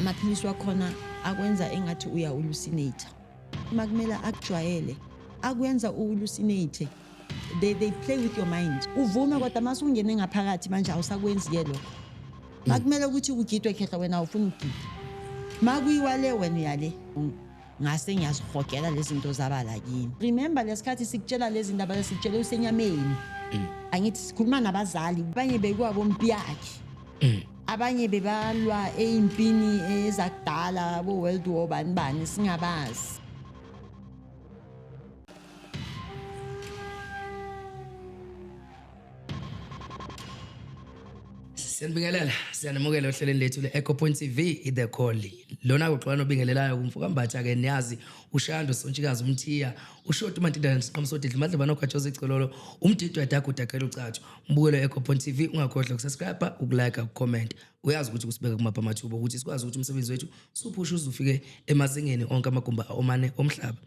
amaphilisi wakhona akwenza engathi uya-hallucinate. Makumela akujwayele akwenza u-hallucinate. They play with your mind. Uvuma kodwa mase ungene ngaphakathi manje awusakwenzi-ke lokho. Makumele ukuthi ugidwe khehla wena awufuni ukugida. Makuyiwale wena uyale. Ngase ngiyazihogela lezi zinto zabala kini. Remember lesikhathi sikutshela lezi ndaba lesikutshela usenyameni. Angithi sikhuluma nabazali abanye bekwabo mpiyakhe. Abanye bebalwa eimpini ezakudala bo World War bani singabazi. Siyanibingelela, siyanamukela ohlelweni lethu le-Echo Point TV The Call. Lona uxolano obingelelayo kumfukambatha ke niyazi uShando Sontshikazi umthiya, uShoti Mantindana Nesiqhamsodidla Madleba noGatshoza Icelolo, umdidwa Daguda Kela uCathu. Mbukelo Echo Point TV ungakhohlwa ukusubscribe, ukulike, ukucomment. Uyazi ukuthi kusibeka kumapha amathuba ukuthi sikwazi ukuthi umsebenzi wethu suphushe uzufike emazingeni onke amagumba omane omhlaba.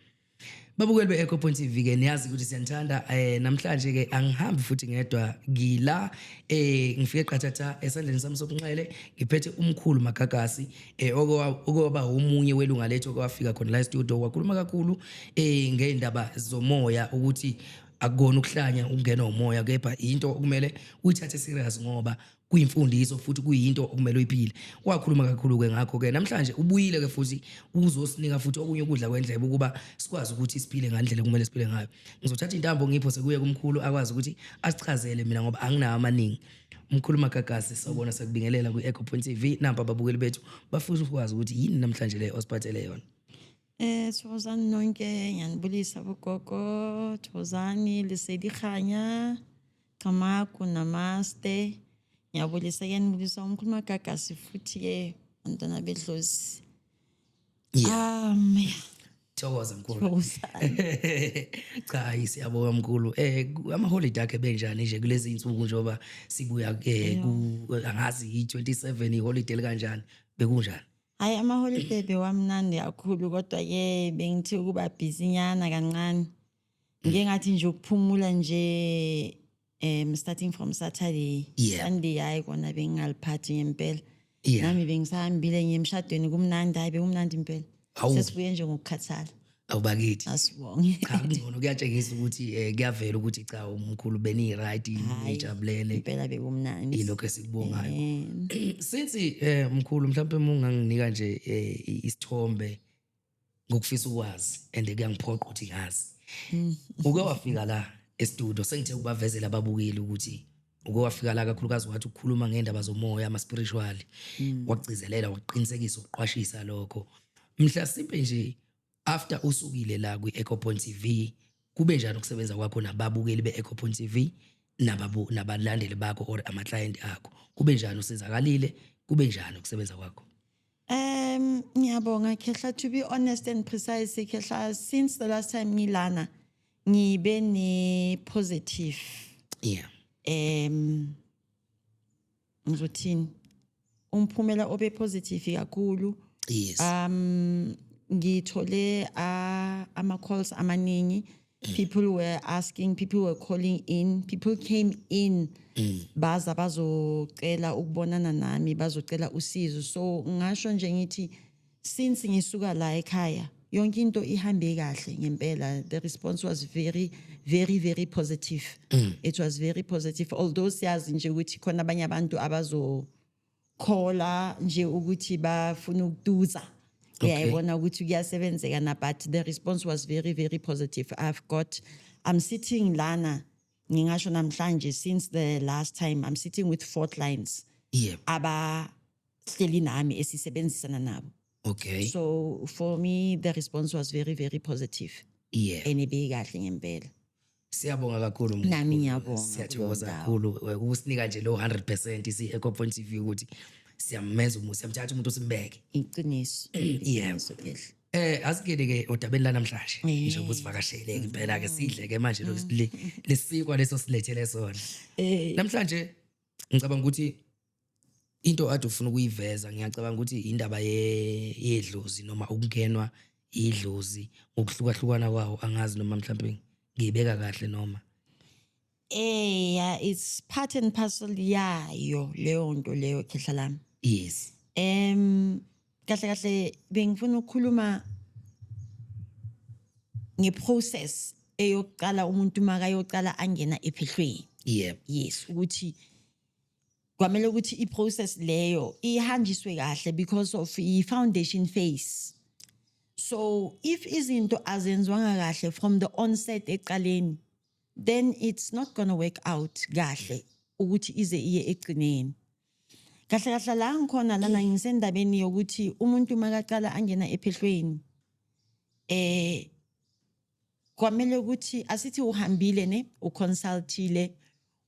Babukeli be-Echo Point TV ke niyazi ukuthi siyanthanda namhlanje ke angihambi futhi ngedwa ngila ngifike qathatha esandleni sami sokunxele ngiphethe umkhulu Magagasi okoba umunye welunga lethu okwafika khona la studio wakhuluma kakhulu ngeindaba zomoya ukuthi akukona ukuhlanya ukungena umoya kepha into okumele uyithathe serious ngoba kuyimfundiso futhi kuyinto okumele uyiphile. Wakhuluma kakhulu ke ngakho ke namhlanje ubuyile ke futhi uzosinika futhi okunye ukudla kwendlebe ukuba sikwazi ukuthi siphile ngandlela okumele siphile ngayo. Ngizothatha intambo ngiphose kuye kumkhulu akwazi ukuthi asichazele mina ngoba anginawo amaningi. Umkhulu Magagasi sawubona sekubingelela ku-Echo Point TV namba ababukeli bethu bafuna ukwazi ukuthi yini namhlanje le osiphathele yona. Thokozani nonke ngiyanibulisa bogogo, Thokozani Lesedi Khanya, Kamaku Namaste. Ngiyabulisa ke nibulisa umkhulu Magagasi futhi ke bantwana bedlozi. Thokoza mkhulu. Cha siyabonga mkhulu. Ama holiday akhe benjani nje kulezi insuku njoba sibuya angazi i27 iholiday kanjani bekunjani? Hayi ama-holiday bewamnandi kakhulu kodwa ke bengithi ukuba busy nyana kancane. Ngeke ngathi nje ukuphumula nje starting from Saturday, Sunday hayi kona bengingaliphathi ngempela. Nami bengisahambile ngiyemshadweni kumnandi hayi bekumnandi impela. Sesibuye nje ngokukhathala. Awubakithi. Asibonge. Cha ngcono kuyatshengisa ukuthi kuyavela ukuthi cha umkhulu beni right ijabulele. Impela bekumnandi. Ilokho esikubongayo. Since mkhulu mhlawumbe unganginika nje isithombe ngokufisa ukwazi and kuyangiphoqa ukuthi ngazi. Uke wafika la e-studio sengithe ukubavezela ababukeli ukuthi uke wafika la kakhulukazi wathi ukukhuluma ngendaba zomoya ama spiritual. Wagcizelela waqinisekisa ukuqwashisa lokho. Mhlasimbe nje after usukile la kwi-Echo Point TV kube njani ukusebenza kwakho nababukeli be-Echo Point TV nabalandeli bakho or ama client akho kube njani usenzakalile kube njani ukusebenza kwakho? Ngiyabonga Khehla, to be honest and precise Khehla, since the last time ngilana ngibe ne positive ngizothini umphumela obe positive kakhulu. Yes. Ngithole ama calls amaningi. People were asking, people were calling in, people came in baza bazocela ukubonana nami bazocela usizo. So ngasho nje ngithi since ngisuka la ekhaya yonke into ihambe kahle ngempela. The response was very very positive. It was very positive, although siyazi nje ukuthi khona abanye abantu abazo calla nje ukuthi bafuna ukuduza. Ngiyabona ukuthi kuyasebenzeka na, but the response was very positive. I'm sitting lana ngingasho namhlanje since the last time I'm sitting with 4 clients. Aba hleli nami esisebenzisana nabo. Okay. So for me the response was very positive. Enibe kahle ngempela. Siyabonga kakhulu mkhulu. Nami ngiyabonga. Siyathokoza kakhulu ukusinika nje lo 100% isi-Echo Point TV ukuthi siyameza siyamthatha umuntu osimbeke. Iqiniso. Asikele ke odabeni la namhlanje nje ubusivakashele impela ke sidle ke manje lesikwa leso silethele sona. Namhlanje ngicabanga ukuthi into ade ufuna ukuyiveza ngiyacabanga ukuthi indaba yedlozi noma ukungenwa idlozi ngokuhlukahlukana kwawo angazi noma mhlawumbe ngiyibeka kahle noma. Yeah, it's part and parcel yayo leyo nto leyo Khehla lami. Yes. kahle bengifuna ukukhuluma ngeprocess eyokuqala umuntu makayoqala angena ephehlweni. Yep. Yes, ukuthi kwamele ukuthi iprocess leyo ihanjiswe kahle because of i-foundation phase. So if izinto azenzwanga kahle from the onset eqaleni, then it's not going to work out kahle ukuthi ize iye egcineni. Kahle la ngikhona lana ngisendabeni yokuthi umuntu makaqala angena ephehlweni kwamele ukuthi asithi uhambile ne uconsultile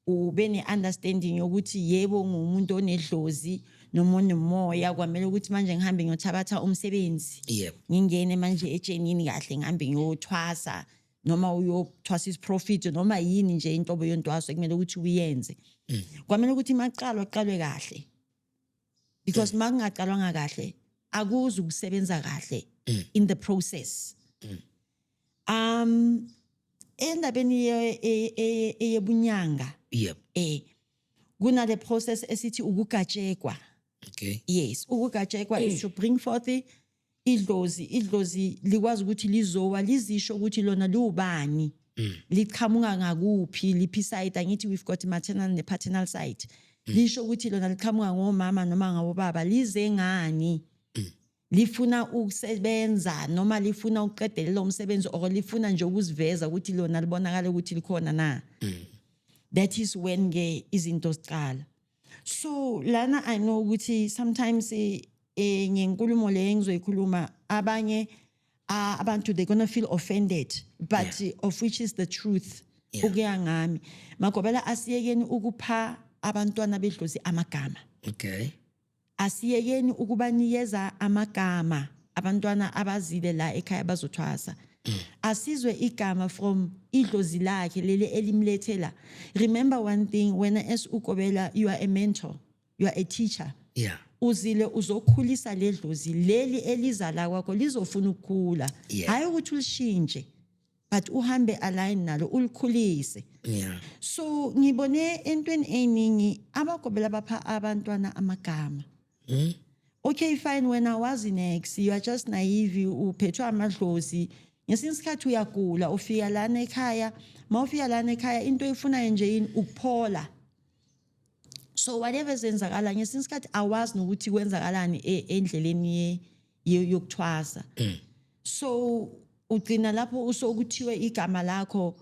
ube ne-understanding yokuthi yebo ngumuntu onedlozi noma onomoya kwamele ukuthi manje ngihambe ngiyothabatha umsebenzi. Yep. Ngingene manje etshenini kahle ngihambe ngiyothwasa noma uyothwasa isiprofit noma yini nje inhlobo yontwaso ekumele ukuthi uyenze. Kwamele ukuthi maqalwe kahle because makungaqalwanga kahle akuzi ukusebenza kahle in the process. Endabeni eyebunyanga Yep. kuna the process esithi ukugatshekwa. Okay. Yes, ukugatshekwa is to bring forth idlozi likwazi ukuthi lizowa lizisho ukuthi lona liubani, liqhamuka ngakuphi, liphi side. Angithi we've got maternal ne paternal side. Lisho ukuthi lona liqhamuka ngomama noma ngabobaba, lize ngani, lifuna ukusebenza noma lifuna ukuqedelela umsebenzi or lifuna nje ukuziveza ukuthi lona libonakala ukuthi likhona na. That is when izinto ziqala. So lana I know ukuthi sometimes ngenkulumo le engizoyikhuluma abanye abantu they're going to feel offended, but of which is the truth. Ukuya ngami makobela asiyekeni ukupha abantwana bedlozi amagama. Okay. Asiyekeni ukubanikeza amagama abantwana abazile la ekhaya bazothwasa. Asizwe igama from idlozi lakhe leli elimlethela. Remember one thing, when as ukobela you are a mentor, you are a teacher. Yeah. Uzile uzokhulisa ledlozi leli elizala kwakho lizofuna ukukhula. Hayi ukuthi ulishintshe but uhambe align nalo ulikhulise. Yeah. So ngibone entweni eningi abakobela bapha abantwana amagama. Okay, fine, when I was in X, you are just naive, uphethwe amadlozi. Ngesinye isikhathi uyagula ufika lana ekhaya, mawufika lana ekhaya into efuna nje yini ukuphola. So whatever senzakala ngesinye isikhathi awazi nokuthi kwenzakalani endleleni yokuthwasa. So ugcina lapho usokuthiwe igama lakho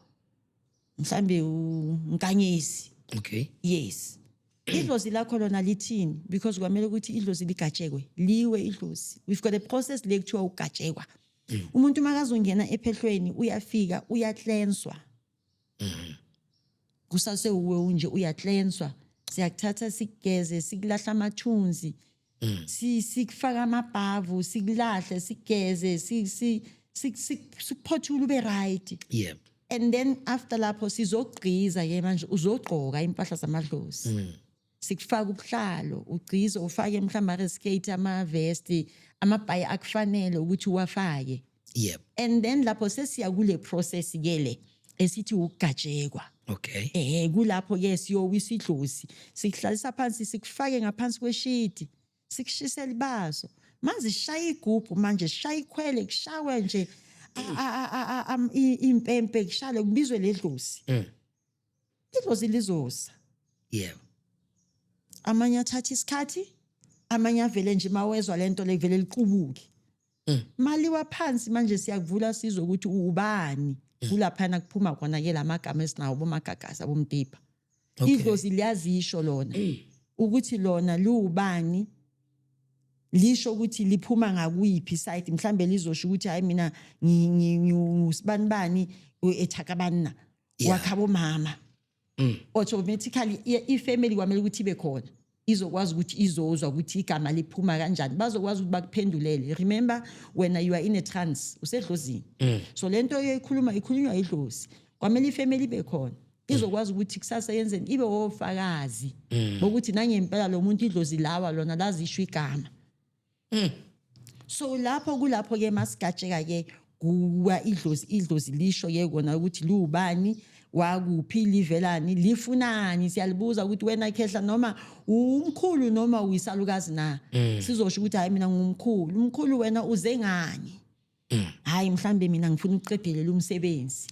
mhlambe uNkanyezi. Okay. Yes. Idlozi lakho lona lithini because kwamele ukuthi idlozi ligatshekwe liwe idlozi. We've got a process le kuthiwa ugatshekwa. Umuntu makazongena ephehlweni uyafika uyacleanswa. Kusase uwe unje uyacleanswa. Siyakuthatha sigeze sikulahla amathunzi. Sikufaka amabhavu sikulahle sigeze sikuphothula ube right. Yep. And then after lapho sizogqiza ke manje uzogqoka impahla zamadlozi. Sikufaka ubuhlalo ugqiza ufake mhlamba skate ama-vest amabhayi akufanele ukuthi uwafake. Yep. And then lapho sesiya kule process ke le esithi ukugatshekwa. Okay. Kulapho ke siyowisa idlozi sikuhlalisa phansi sikufake ngaphansi kweshiti sikushisela ibaso manje shaya igubhu manje shaya ikhwele kushawe nje impempe kushale kubizwe ledlozi. Idlozi lizosa. Yeah. Amanye athatha isikhathi amanye avele nje mawezwa lento le vele liqubuke. Mali waphansi manje siyakuvula sizwe ukuthi ubani kulaphana kuphuma khona ke lamagama esinawo bomagagasa bomtipa. Idlozi liyazisho lona ukuthi lona liubani, lisho ukuthi liphuma ngakuyiphi side mhlambe lizosho ukuthi hayi mina ngisibanibani eThakabana wakhabo mama. Automatically ifamily kwamele ukuthi ibe khona izokwazi ukuthi izozwa ukuthi igama liphuma kanjani bazokwazi ukuthi bakuphendulele. Remember when you are in a trance usedlozini. So lento ikhulunywa idlozi kwamele ifamily ibe khona izokwazi ukuthi kusasa yenzeni ibe ofakazi bokuthi nangempela lo muntu idlozi lawa lona lazisho igama. So lapho ke masigatsheka ke kuwa idlozi lisho ke kona ukuthi liubani wakuphi livelani lifunani siyalibuza ukuthi wena Khehla noma umkhulu noma uyisalukazi na sizosho ukuthi hayi mina umkhulu wena uze ngani hayi mhlambe mina ngifuna ukuqedelela umsebenzi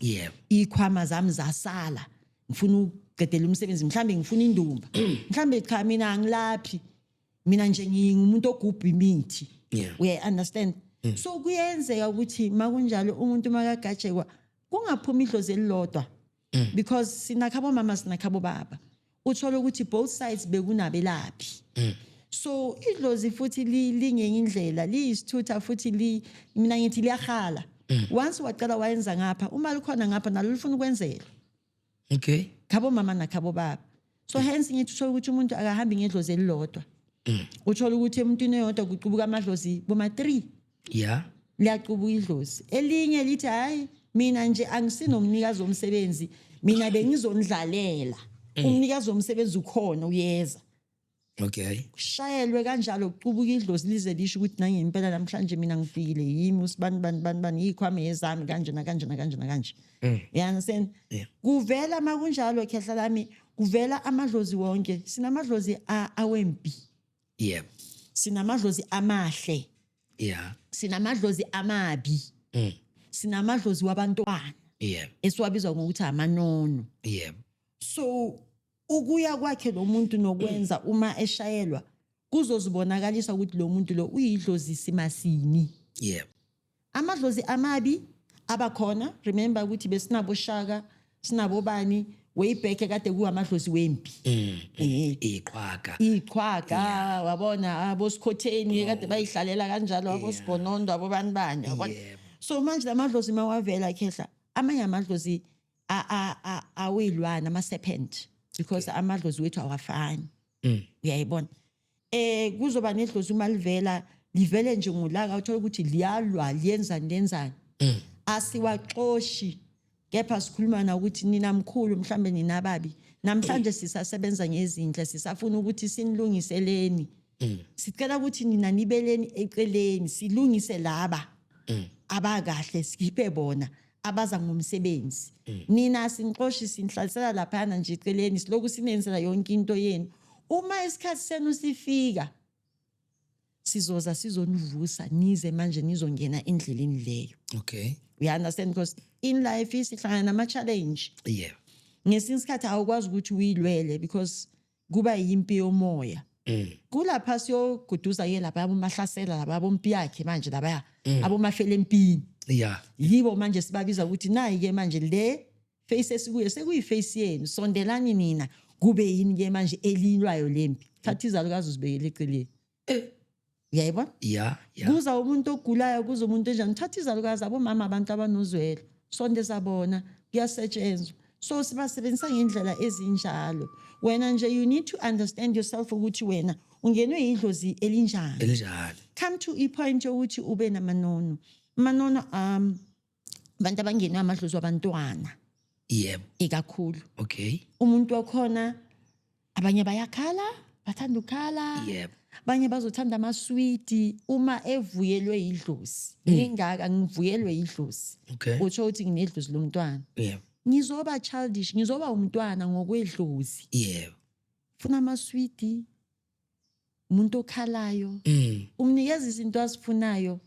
ikhwama zami zasala ngifuna ukuqedela umsebenzi mhlambe ngifuna indumba mhlambe cha mina angilaphi mina nje ngingumuntu ogubha imithi we understand so kuyenzeka ukuthi makunjalo umuntu makagajekwa kungaphumi idlozi elilodwa because sinakhabo mama sinakhabo baba uthola ukuthi both sides bekunabelaphi so idlozi futhi lingenye indlela liyisithutha futhi mina ngithi liyahala once waqala wayenza ngapha uma likhona ngapha nalo lifuna ukwenzela okay khabo mama nakhabo baba so hence ngithi uthola ukuthi umuntu akahambi ngedlozi elilodwa uthola ukuthi emntwini oyedwa kuqubuka amadlozi boma 3 liyaqubuka idlozi elinye lithi hayi mina nje angisinomnikazi womsebenzi mina bengizondlalela umnikazi womsebenzi ukhona uyeza okay shayelwe kanjalo kuqubuka idlozi lize lisho ukuthi nangempela namhlanje mina ngifikile yimi usibani ikhwame yezami kanje kanje you understand kuvela makunjalo Khehla lami kuvela amadlozi wonke sinamadlozi awempi sinamadlozi amahle sinamadlozi amabi sinamadlozi wabantwana esiwabizwa ngokuthi amanono so ukuya kwakhe lo muntu nokwenza uma eshayelwa kuzozibonakalisa ukuthi lo muntu lo uyidlozi simasini amadlozi amabi abakhona remember ukuthi besinabo Shaka sinabo bani way back kade kuamadlozi wempi iqhwaga wabona abosikhotheni kade bayihlalela kanjalo abosibhonondo abobani yabona so manje lamadlozi mawavela Khehla amanye amadlozi awilwana ama serpent because amadlozi wethu awafani uyayibona kuzoba nedlozi uma livele nje ngolaka uthola ukuthi liyalwa lenzani asiwaxoshi kepha sikhuluma na ukuthi nina mkhulu mhlambe nina babi namhlanje sisasebenza ngezindle sisafuna ukuthi sinilungiseleni sicela ukuthi nina nibeleni eceleni silungise laba abakahle sikhiphe bona abaza ngomsebenzi nina sinixoshi sinhlalisela lapha nje eceleni siloku sinenzela yonke into yenu uma isikhathi senu sifika sizoza sizonivusa nize manje nizongena endleleni leyo okay we understand because in life isihlangana nama challenge ngesinye isikhathi awukwazi ukuthi uyilwele because kuba yimpi yomoya kulapha siyoguduza ke lapha abomahlasela laba bompi yakhe manje laba abomafele empini yibo manje sibabiza ukuthi nayi ke manje le face esikuye sekuyiface yenu sondelani nina kube yini ke manje elilwayo lempi thatha izalukazi uzibekele eceleni uyayibona kuza umuntu ogulayo kuza umuntu enjani thatha izalukazi abomama abantu abanozwelo sonde sabona kuyasetshenzwa so sibasebenzisa ngendlela ezinjalo wena nje you need to understand yourself ukuthi wena ungenwe idlozi elinjani come to a point ukuthi ube namanono manono abantu abangenwe amadlozi wabantwana ikakhulu okay umuntu wakhona abanye bayakhala bathanda ukhala abanye bazothanda amaswiti uma evuyelwe idlozi ngingaka ngivuyelwe idlozi utsho ukuthi nginedlozi lomntwana ngizoba childish ngizoba umntwana ngokwedlozi funa amaswiti umuntu okhalayo umnikeza izinto azifunayo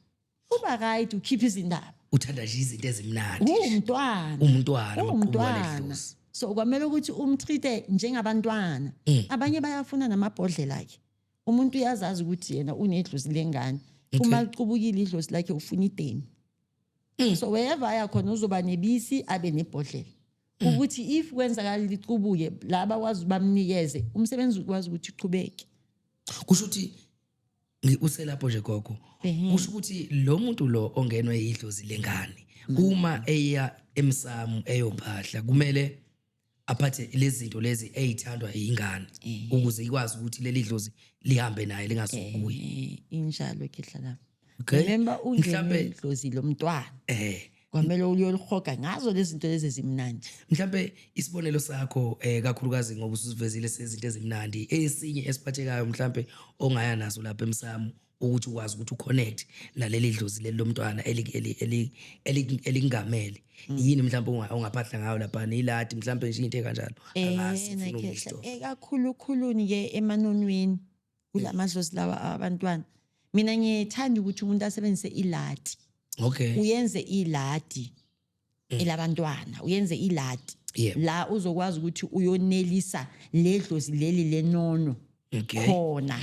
uba right ukhipha izindaba uthanda nje izinto ezimnandi umntwana so kwamele ukuthi umtreate njengabantwana abanye bayafuna namabhodlela akhe umuntu uyazazi ukuthi yena unedlozi lengane uma liqubukile idlozi lakhe ufuna ideni so wherever ayakhona uzoba nebisi abe nebhodlela ukuthi if kwenzakala liqubuke laba wazi bamnikeze umsebenzi ukwazi ukuthi uqhubeke kusho ukuthi uselapho nje gogo kusho ukuthi lo muntu lo ongenwe idlozi lengane uma eya emsamo eyophahla kumele aphathe lezi zinto lezi ezithandwa ingane ukuze ikwazi ukuthi leli dlozi lihambe naye lingasokuyi injalo Khehla la remember ungenwe idlozi lomntwana kwamele uyolihoga ngazo lezi zinto lezi ezimnandi mhlambe isibonelo sakho kakhulukazi ngoba usivezile sezinto ezimnandi esinye esiphathekayo mhlambe ongaya nazo lapha emsamo ukuthi ukwazi ukuthi uconnect naleli dlozi leli lomntwana elingamele yini mhlawumbe ungaphahla ngayo lapha niladi mhlawumbe nje into ekanjalo angazi ufuna Nakhehla ukusho kakhulukhuluni ke emanonweni kulamadlozi lawa abantwana mina ngiyethanda ukuthi umuntu asebenzise iladi okay uyenze iladi elabantwana uyenze iladi Yeah. la uzokwazi ukuthi uyonelisa ledlozi leli lenono Okay. khona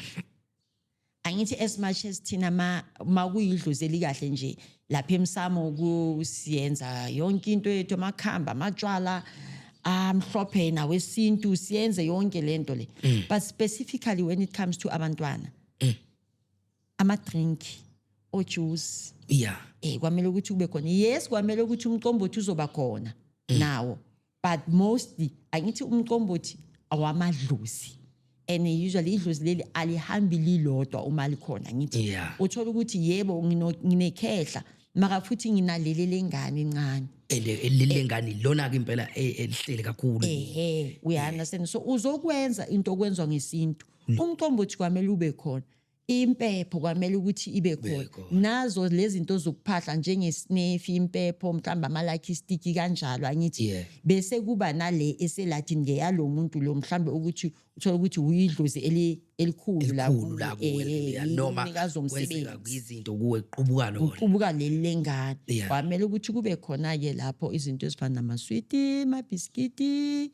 angithi as much as thina ma kuyidlozi elikahle nje lapha emsamo kusiyenza yonke into yethu amakhamba amatshwala amhlophe nawesintu siyenze yonke lento le but specifically when it comes to abantwana ama drink o juice yeah kwamele ukuthi kube khona yes kwamele ukuthi umqombothi uzoba khona nawo but mostly angithi umqombothi awamadlozi and usually idlozi leli alihambi lilodwa uma likhona ngithi Yeah. uthola ukuthi yebo nginekhehla maka futhi nginaleli lengane encane elilengani lona ke impela elihleli kakhulu we understand so uzokwenza into okwenzwa ngesintu umqombothi kwamele ube khona impepho kwamele ukuthi ibe khona nazo lezi zinto zokuphahla njengesnefi impepho mhlamba ama-lucky stick kanjalo angithi Yeah. bese kuba nale eselathini ngeyalo muntu lo mhlambe ukuthi uthola ukuthi uyidlozi elikhulu la khulu la kuwe noma kwenzeka izinto kuwe qubuka lona uqubuka leli lengane Yeah. kwamele ukuthi kube khona ke lapho izinto ezifana namaswiti amabhiskiti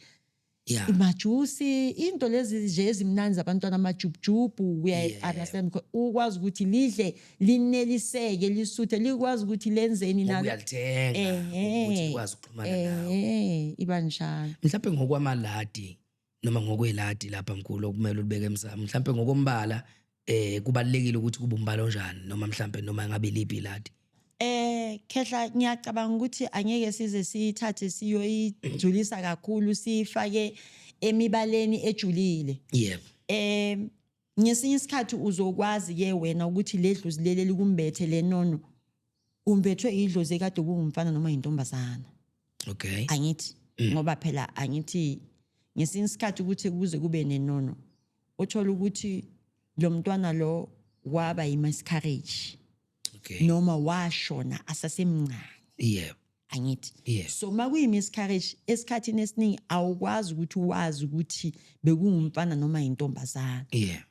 yeah imajusi into lezi nje ezimnandi zabantwana amajubujubu understand ukwazi ukuthi lidle lineliseke lisuthe likwazi ukuthi lenzeni nalo uyalithenga ukuthi ukwazi ukuxhumana nawo iba njalo mhlawumbe ngokwamaladi noma ngokweladi lapha mkhulu okumele ulibeke emsamo mhlawumbe ngokombala kubalekile ukuthi kube umbala onjani noma mhlawumbe noma ngabe liphi iladi khehla ngiyacabanga ukuthi angeke size sithathe siyoyijulisa kakhulu sifake emibaleni ejulile yebo ngesinye isikhathi uzokwazi ke wena ukuthi ledlozi leli likumbethe lenono umbethwe idlozi ekade kungumfana noma intombazana okay angithi ngoba phela angithi ngesinye isikhathi ukuthi kuze kube nenono uthola ukuthi lo mntwana lo waba yi-miscarriage okay noma washona asasemncane yebo angithi Yeah. so makuyi-miscarriage esikhathini esiningi awukwazi ukuthi uwazi ukuthi bekungumfana noma intombazana yeah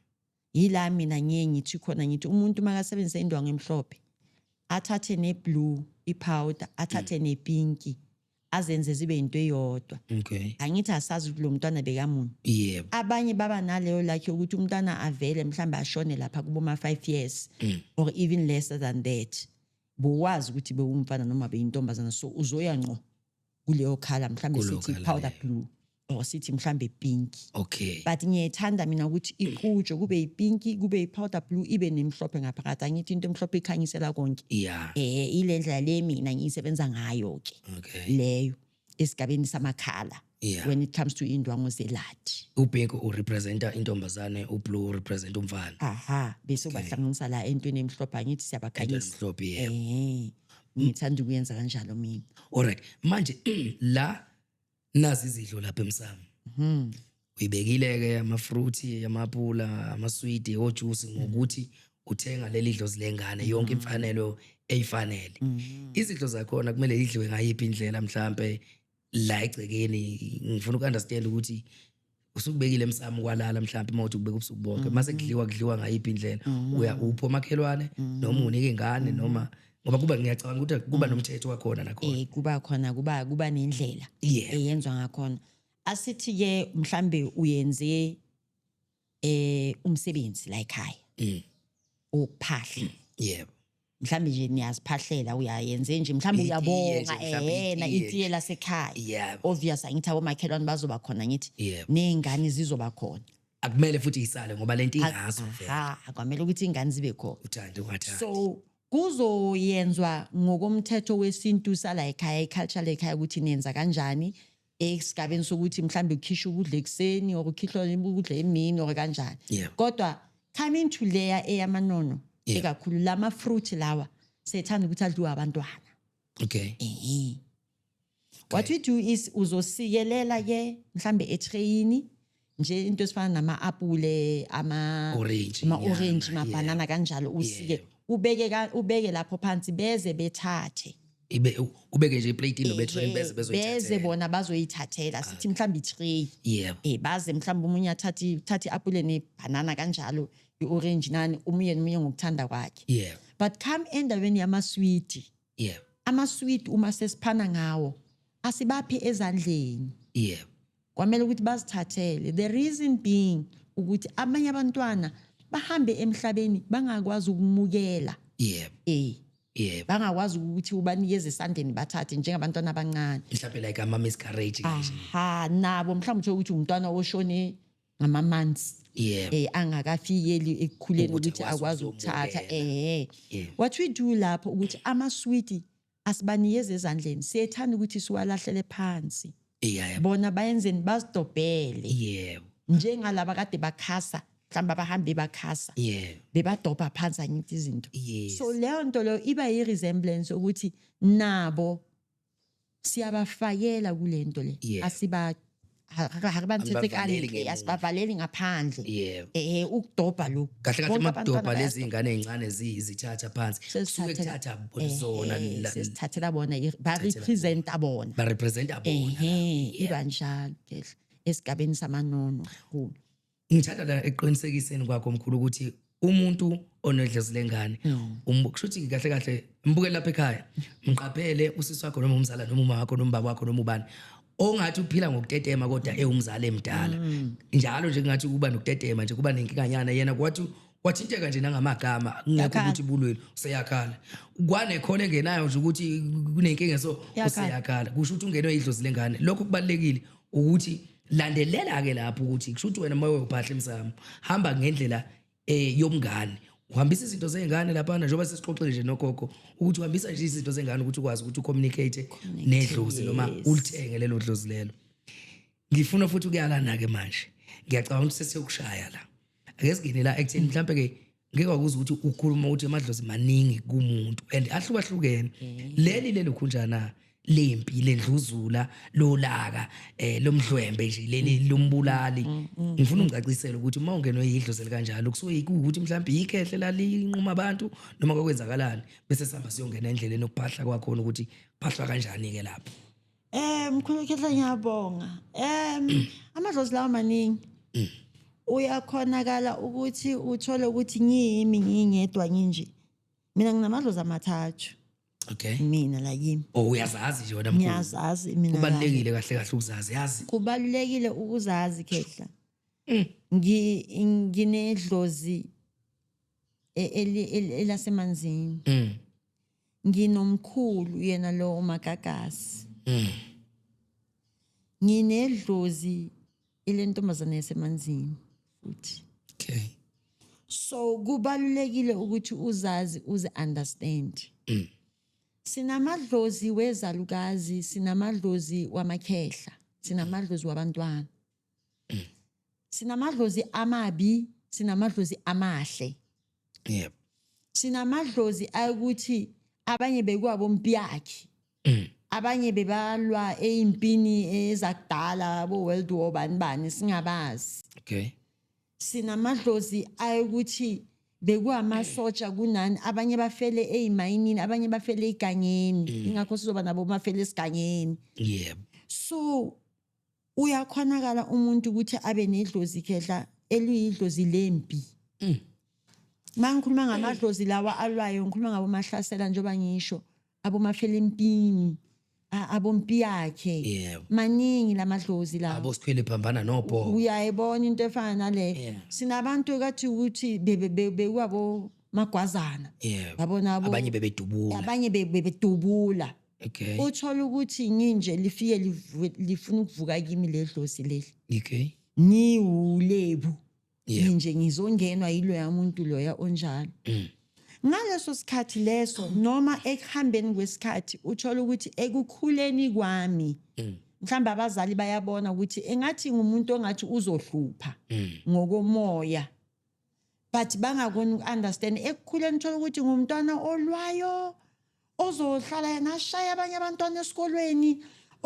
yila mina ngiye ngithi khona ngithi umuntu makasebenzisa indwangu emhlophe athathe neblue ipowder athathe nepinki azenze zibe into eyodwa okay angithi asazi ukuthi lo mntwana bekamuni yebo abanye baba naleyo lakhe ukuthi umntwana avele mhlawumbe ashone lapha kuboma 5 years or even lesser than that bowazi ukuthi bewumfana noma beyintombazana so uzoya ngqo kuleyo khala mhlawumbe Kuleyo sithi colour, powder blue or sithi mhlawumbe pink okay but ngiyethanda mina ukuthi iqhutshwe kube yipinki kube yi-powder blue ibe nemhlophe ngaphakathi angithi into emhlophe ikhanyisela konke yeah ile ndlela le mina ngiyisebenza ngayo ke okay leyo esigabeni samakhala Yeah. when it comes to indwangu zeladi upink urepresenta intombazane ublue urepresenta umfana bese ubahlanganisa la entweni emhlophe angithi siyabakhanyisa emhlophe yebo ngithanda ukuyenza kanjalo mina alright manje la nazi izidlo lapha emsamo uyibekile ke amafruthi amaphula amaswiti ojuice ngokuthi uthenga leli dlozi lengane yonke imfanelo eyifanele izidlo zakhona kumele idliwe ngayiphi indlela mhlambe la egcekeni ngifuna ukunderstand ukuthi usukubekile emsamo kwalala mhlambe mawuthi kubeka ubusuku bonke mase kudliwa ngayiphi indlela uya upho makhelwane noma unike ingane noma ngoba kuba ngiyacabanga ukuthi kuba nomthetho wakhona nakhona kuba khona kuba nendlela Yeah. eyenzwa ngakhona asithi ke mhlambe uyenze umsebenzi la ekhaya ukuphahla yebo mhlambe nje niyaziphahlela uyayenze nje mhlambe Itiye uyabonga nje, mhlambe na itiye itiye lasekhaya Yebo. obvious angithi abomakhelwane bazoba khona ngithi Yebo. ney'ngane zizoba khona akumele futhi isale ngoba lento ingazo vele kwamele ukuthi iy'ngane zibe khona uthande ungathandi so kuzoyenzwa ngokomthetho wesintu sala ekhaya iculture ekhaya ukuthi nenza kanjani esigabeni sokuthi mhlambe ukhishwa ukudla ekuseni or ukhihlwa ukudla emini or kanjani Yeah. kodwa coming to layer eyamanono Yeah. ekakhulu lama fruit lawa sethanda ukuthi adliwe abantwana okay what we do is uzosikelela ke mhlambe etrayini nje into esifana nama-apule Orange, ama-orange inyama, mabanana kanjalo usike ubeke lapho phansi beze bethathe ubeke nje iplate no-betray beze beze bezoyithathela. bona bazoyithathela sithi mhlawumbe i-tray baze mhlawumbe omunye athathe i-apule nebhanana kanjalo i-orange nani omunye nomunye ngokuthanda kwakhe but come endaweni yamaswiti amaswiti uma sesiphana ngawo asibaphe ezandleni kwamele ukuthi bazithathele the reason being ukuthi abanye abantwana bahambe emhlabeni bangakwazi ukumukela bangakwazi ukuthi ubanikeze esandleni bathathe njengabantwana abancane mhlawumbe like ama-miscarriage nabo mhlawumbe uthola ukuthi umntwana oshone ngama-months angakafikeli ekukhuleni ukuthi akwazi ukuthatha what we do lapho ukuthi amaswiti asibanikeze ezandleni siyethanda ukuthi siwalahlele phansi bona bayenzeni bazidobhele njengalaba kade bakhasa mhlawumbe abahambe bakhasa bebadobha phansi angithi izinto so leyo nto leyo iba yi-resemblance ukuthi nabo siyabafakela kule nto le asibavaleli ngaphandle ukudobha lokhu kahle kahle makudobha lezi ingane ezincane zithatha phansi suke kuthatha zona sesithathela bona ba-representa bona iba njalo kehle esigabeni samanono kakhulu ngithanda la eqinisekiseni kwakho omkhulu ukuthi umuntu onedlozi lengane kusho ukuthi kahle kahle mbukele lapha ekhaya mqaphele usisi wakho noma umzala noma uma wakho noma baba wakho noma ubani ongathi uphila ngokutetema kodwa umzali emdala njalo nje ngathi kuba nokutetema nje kuba nenkinganyana yena kwathi wathinteka nje nangamagama ngekho ukuthi bulweli useyakhala kwanekhona engenayo nje ukuthi kunenkinga so useyakhala kusho ukuthi ungenwe idlozi lengane lokho kubalekile ukuthi landelela ke lapho ukuthi kusho ukuthi wena maye uphahla emsamo hamba ngendlela yomngane uhambisa izinto zengane lapha njengoba sesixoxile nje nogogo ukuthi uhambisa nje izinto zengane ukuthi ukwazi ukuthi ucommunicate nedlozi noma ulithenge lelo dlozi lelo ngifuna futhi ukuyalana ke manje ngiyacabanga ukuthi sesiyokushaya la ake singene la ekutheni mhlambe ke ngeke wakuzwa ukuthi ukhuluma ukuthi amadlozi maningi kumuntu and ahlukahlukene lelo khunjana lempi lendluzula lolaka lomdlwembe nje leli lombulali ngifuna ungicacisele ukuthi uma ungenwe idlozi kanjalo kusuke ukuthi mhlawumbe ikhehle lalinquma abantu noma kwakwenzakalani bese sihamba siyongena endleleni okuphahla kwakhona ukuthi phahla kanjani ke lapho mkhulu khehle ngiyabonga amadlozi lawa maningi uyakhonakala ukuthi uthole ukuthi ngiyimi ngingedwa nginje mina nginamadlozi amathathu mina la yimi uyazazi nje wena mkhulu ngiyazazi mina kubalekile kahle kahle ukuzazi yazi kubalekile ukuzazi khehla nginedlozi elasemanzini nginomkhulu yena lo uMagagasi nginedlozi elentombazane yasemanzini futhi so kubalekile ukuthi uzazi uze understand sinamadlozi wezalukazi sinamadlozi wamakhehla sinamadlozi wabantwana sinamadlozi amabi sinamadlozi amahle sinamadlozi ayukuthi abanye bekwabo mpiyakhe abanye bebalwa eimpini ezakudala bo World War bani singabazi sinamadlozi ayukuthi bekuwamasotsha kunani abanye bafele ezimayinini abanye bafele igangeni ingakho sizoba nabo bafele esigangeni so uyakhonakala umuntu ukuthi abe nedlozi khehla eluyidlozi lempi mangikhuluma ngamadlozi lawa alwayo ngikhuluma ngabo mahlasela njengoba ngisho abomafele empini abompiyakhe maningi lamadlozi lawo abosikhwele phambana nopho uyayibona into efana nale sinabantu kathi ukuthi bewabo magwazana yabona abanye bebedubula uthola ukuthi nginje lifike lifuna ukuvuka kimi ledlozi leli ngiwulebu nje ngizongenwa yilo yamuntu loya onjalo ngaleso sikhathi leso noma ekuhambeni kwesikhathi uthola ukuthi ekukhuleni kwami mhlawumbe abazali bayabona ukuthi engathi ngumuntu ongathi uzohlupha ngokomoya but bangakoni ukunderstand ekukhuleni uthola ukuthi ngumntwana olwayo ozohlala yena ashaya abanye abantwana esikolweni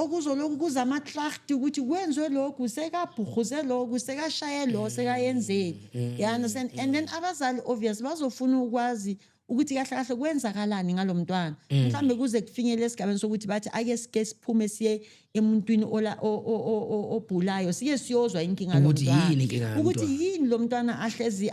okuzoloku kuza amatract ukuthi kwenzwe lokhu sekabhuhuze lokhu sekashaye lo sekayenzeni you understand and then abazali obvious bazofuna ukwazi ukuthi kahle kahle kwenzakalani ngalomntwana mhlambe kuze kufinyele esigabeni sokuthi bathi ake sike siphume siye emuntwini obhulayo sike siyozwa inkinga lomntwana ukuthi yini lo mntwana ahlezi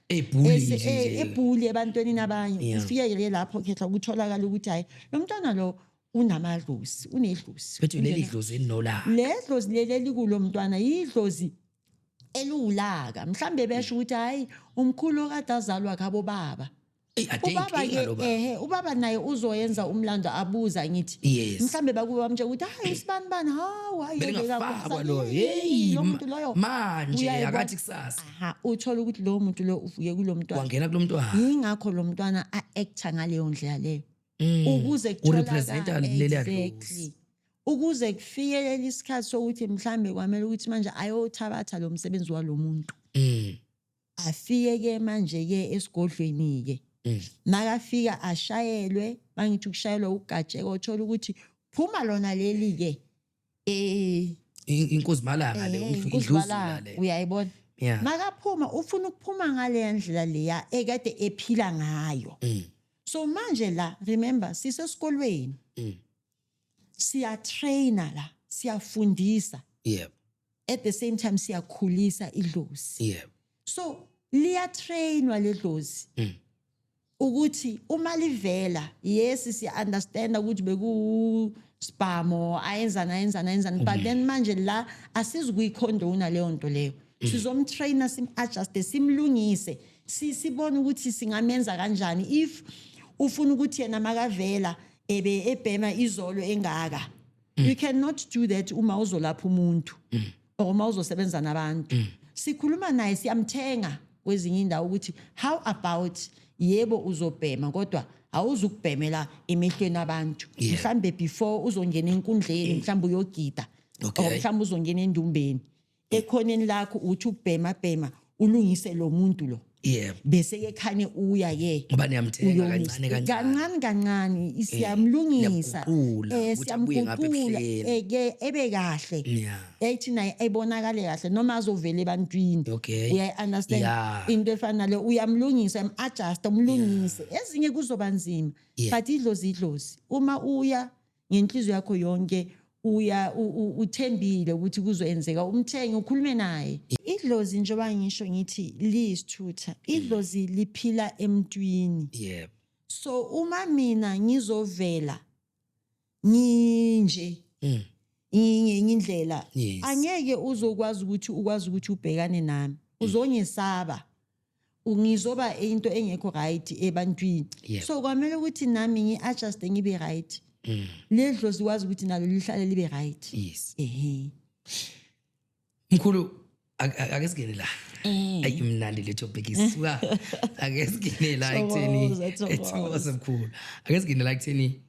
ebhuli ebantweni nabanye ufike lapho khetha ukutholakala ukuthi hayi lo mntwana lo unamadlozi unedlozi bethu leli dlozi enolaka ledlozi leli kulo mntwana yidlozi elulaka mhlambe besho ukuthi hayi umkhulu kade azalwa ngabo baba ubaba naye uzoyenza umlando abuza ngithi mhlambe bakuba manje ukuthi hayi usibani bani hawo ayibeka lo hey manje akathi kusasa uthola ukuthi lo muntu lo uvuke kulomntwana wangena kulomntwana yingakho lo mntwana a-acta ngaleyo ndlela leyo ukuze kurepresenta leli ukuze kufikelele isikhathi sokuthi mhlambe kwamele ukuthi manje ayothabatha lo msebenzi walomuntu afike ke manje ke esigodlweni ke nakafika ashayelwe bangithi ukushayelwa ugajeka othola ukuthi phuma lona leli ke inkosi malanga le umdluzula le uyayibona makaphuma ufuna ukuphuma ngale ndlela leya ekade ephila ngayo so manje la remember sisesikolweni siyatraina la siyafundisa at the same time siyakhulisa idlozi so liyatrainwa ledlozi ukuthi uma livela yes siya understand ukuthi beku spamo ayenzana but then manje la asizukuyicondona leyo nto leyo sizomtrainer adjust simlungise sibone ukuthi singamenza kanjani if ufuna ukuthi yena makavela ebhema izolo engaka you cannot do that uma uzolapha umuntu or uma uzosebenza nabantu sikhuluma naye siyamthenga kwezinye indawo ukuthi how about yebo uzobhema kodwa awuzukubhemela emehlweni abantu mhlambe before uzongena enkundleni mhlambe uyogida or mhlambe uzongena endumbeni ekhoneni lakho uthi ubhema ulungise lo muntu lo bese ke khane uya ke ngoba niyamthenga kancane isiyamlungisa siyamguqula ke ebe kahle ethi naye ebonakale kahle noma azovela ebantwini uya understand into efana le uyamlungisa adjust umlungise ezinye kuzoba nzima but idlozi uma uya ngenhliziyo yakho yonke uya uthembile ukuthi kuzoenzeka umthengi ukhulume naye idlozi njengoba ngisho ngithi liyisithutha idlozi liphila emntwini so uma mina ngizovela nginje indlela angeke uzokwazi ukuthi ubhekane nami uzongisaba ungizoba into engekho right ebantwini so kwamele ukuthi nami ngiadjust ngibe right ledlozi wazi ukuthi nalo lihlale libe right mkhulu ake singene la ayimnandi le topic isuka ake singene la ekutheni ethokoze mkhulu ake singene la ekutheni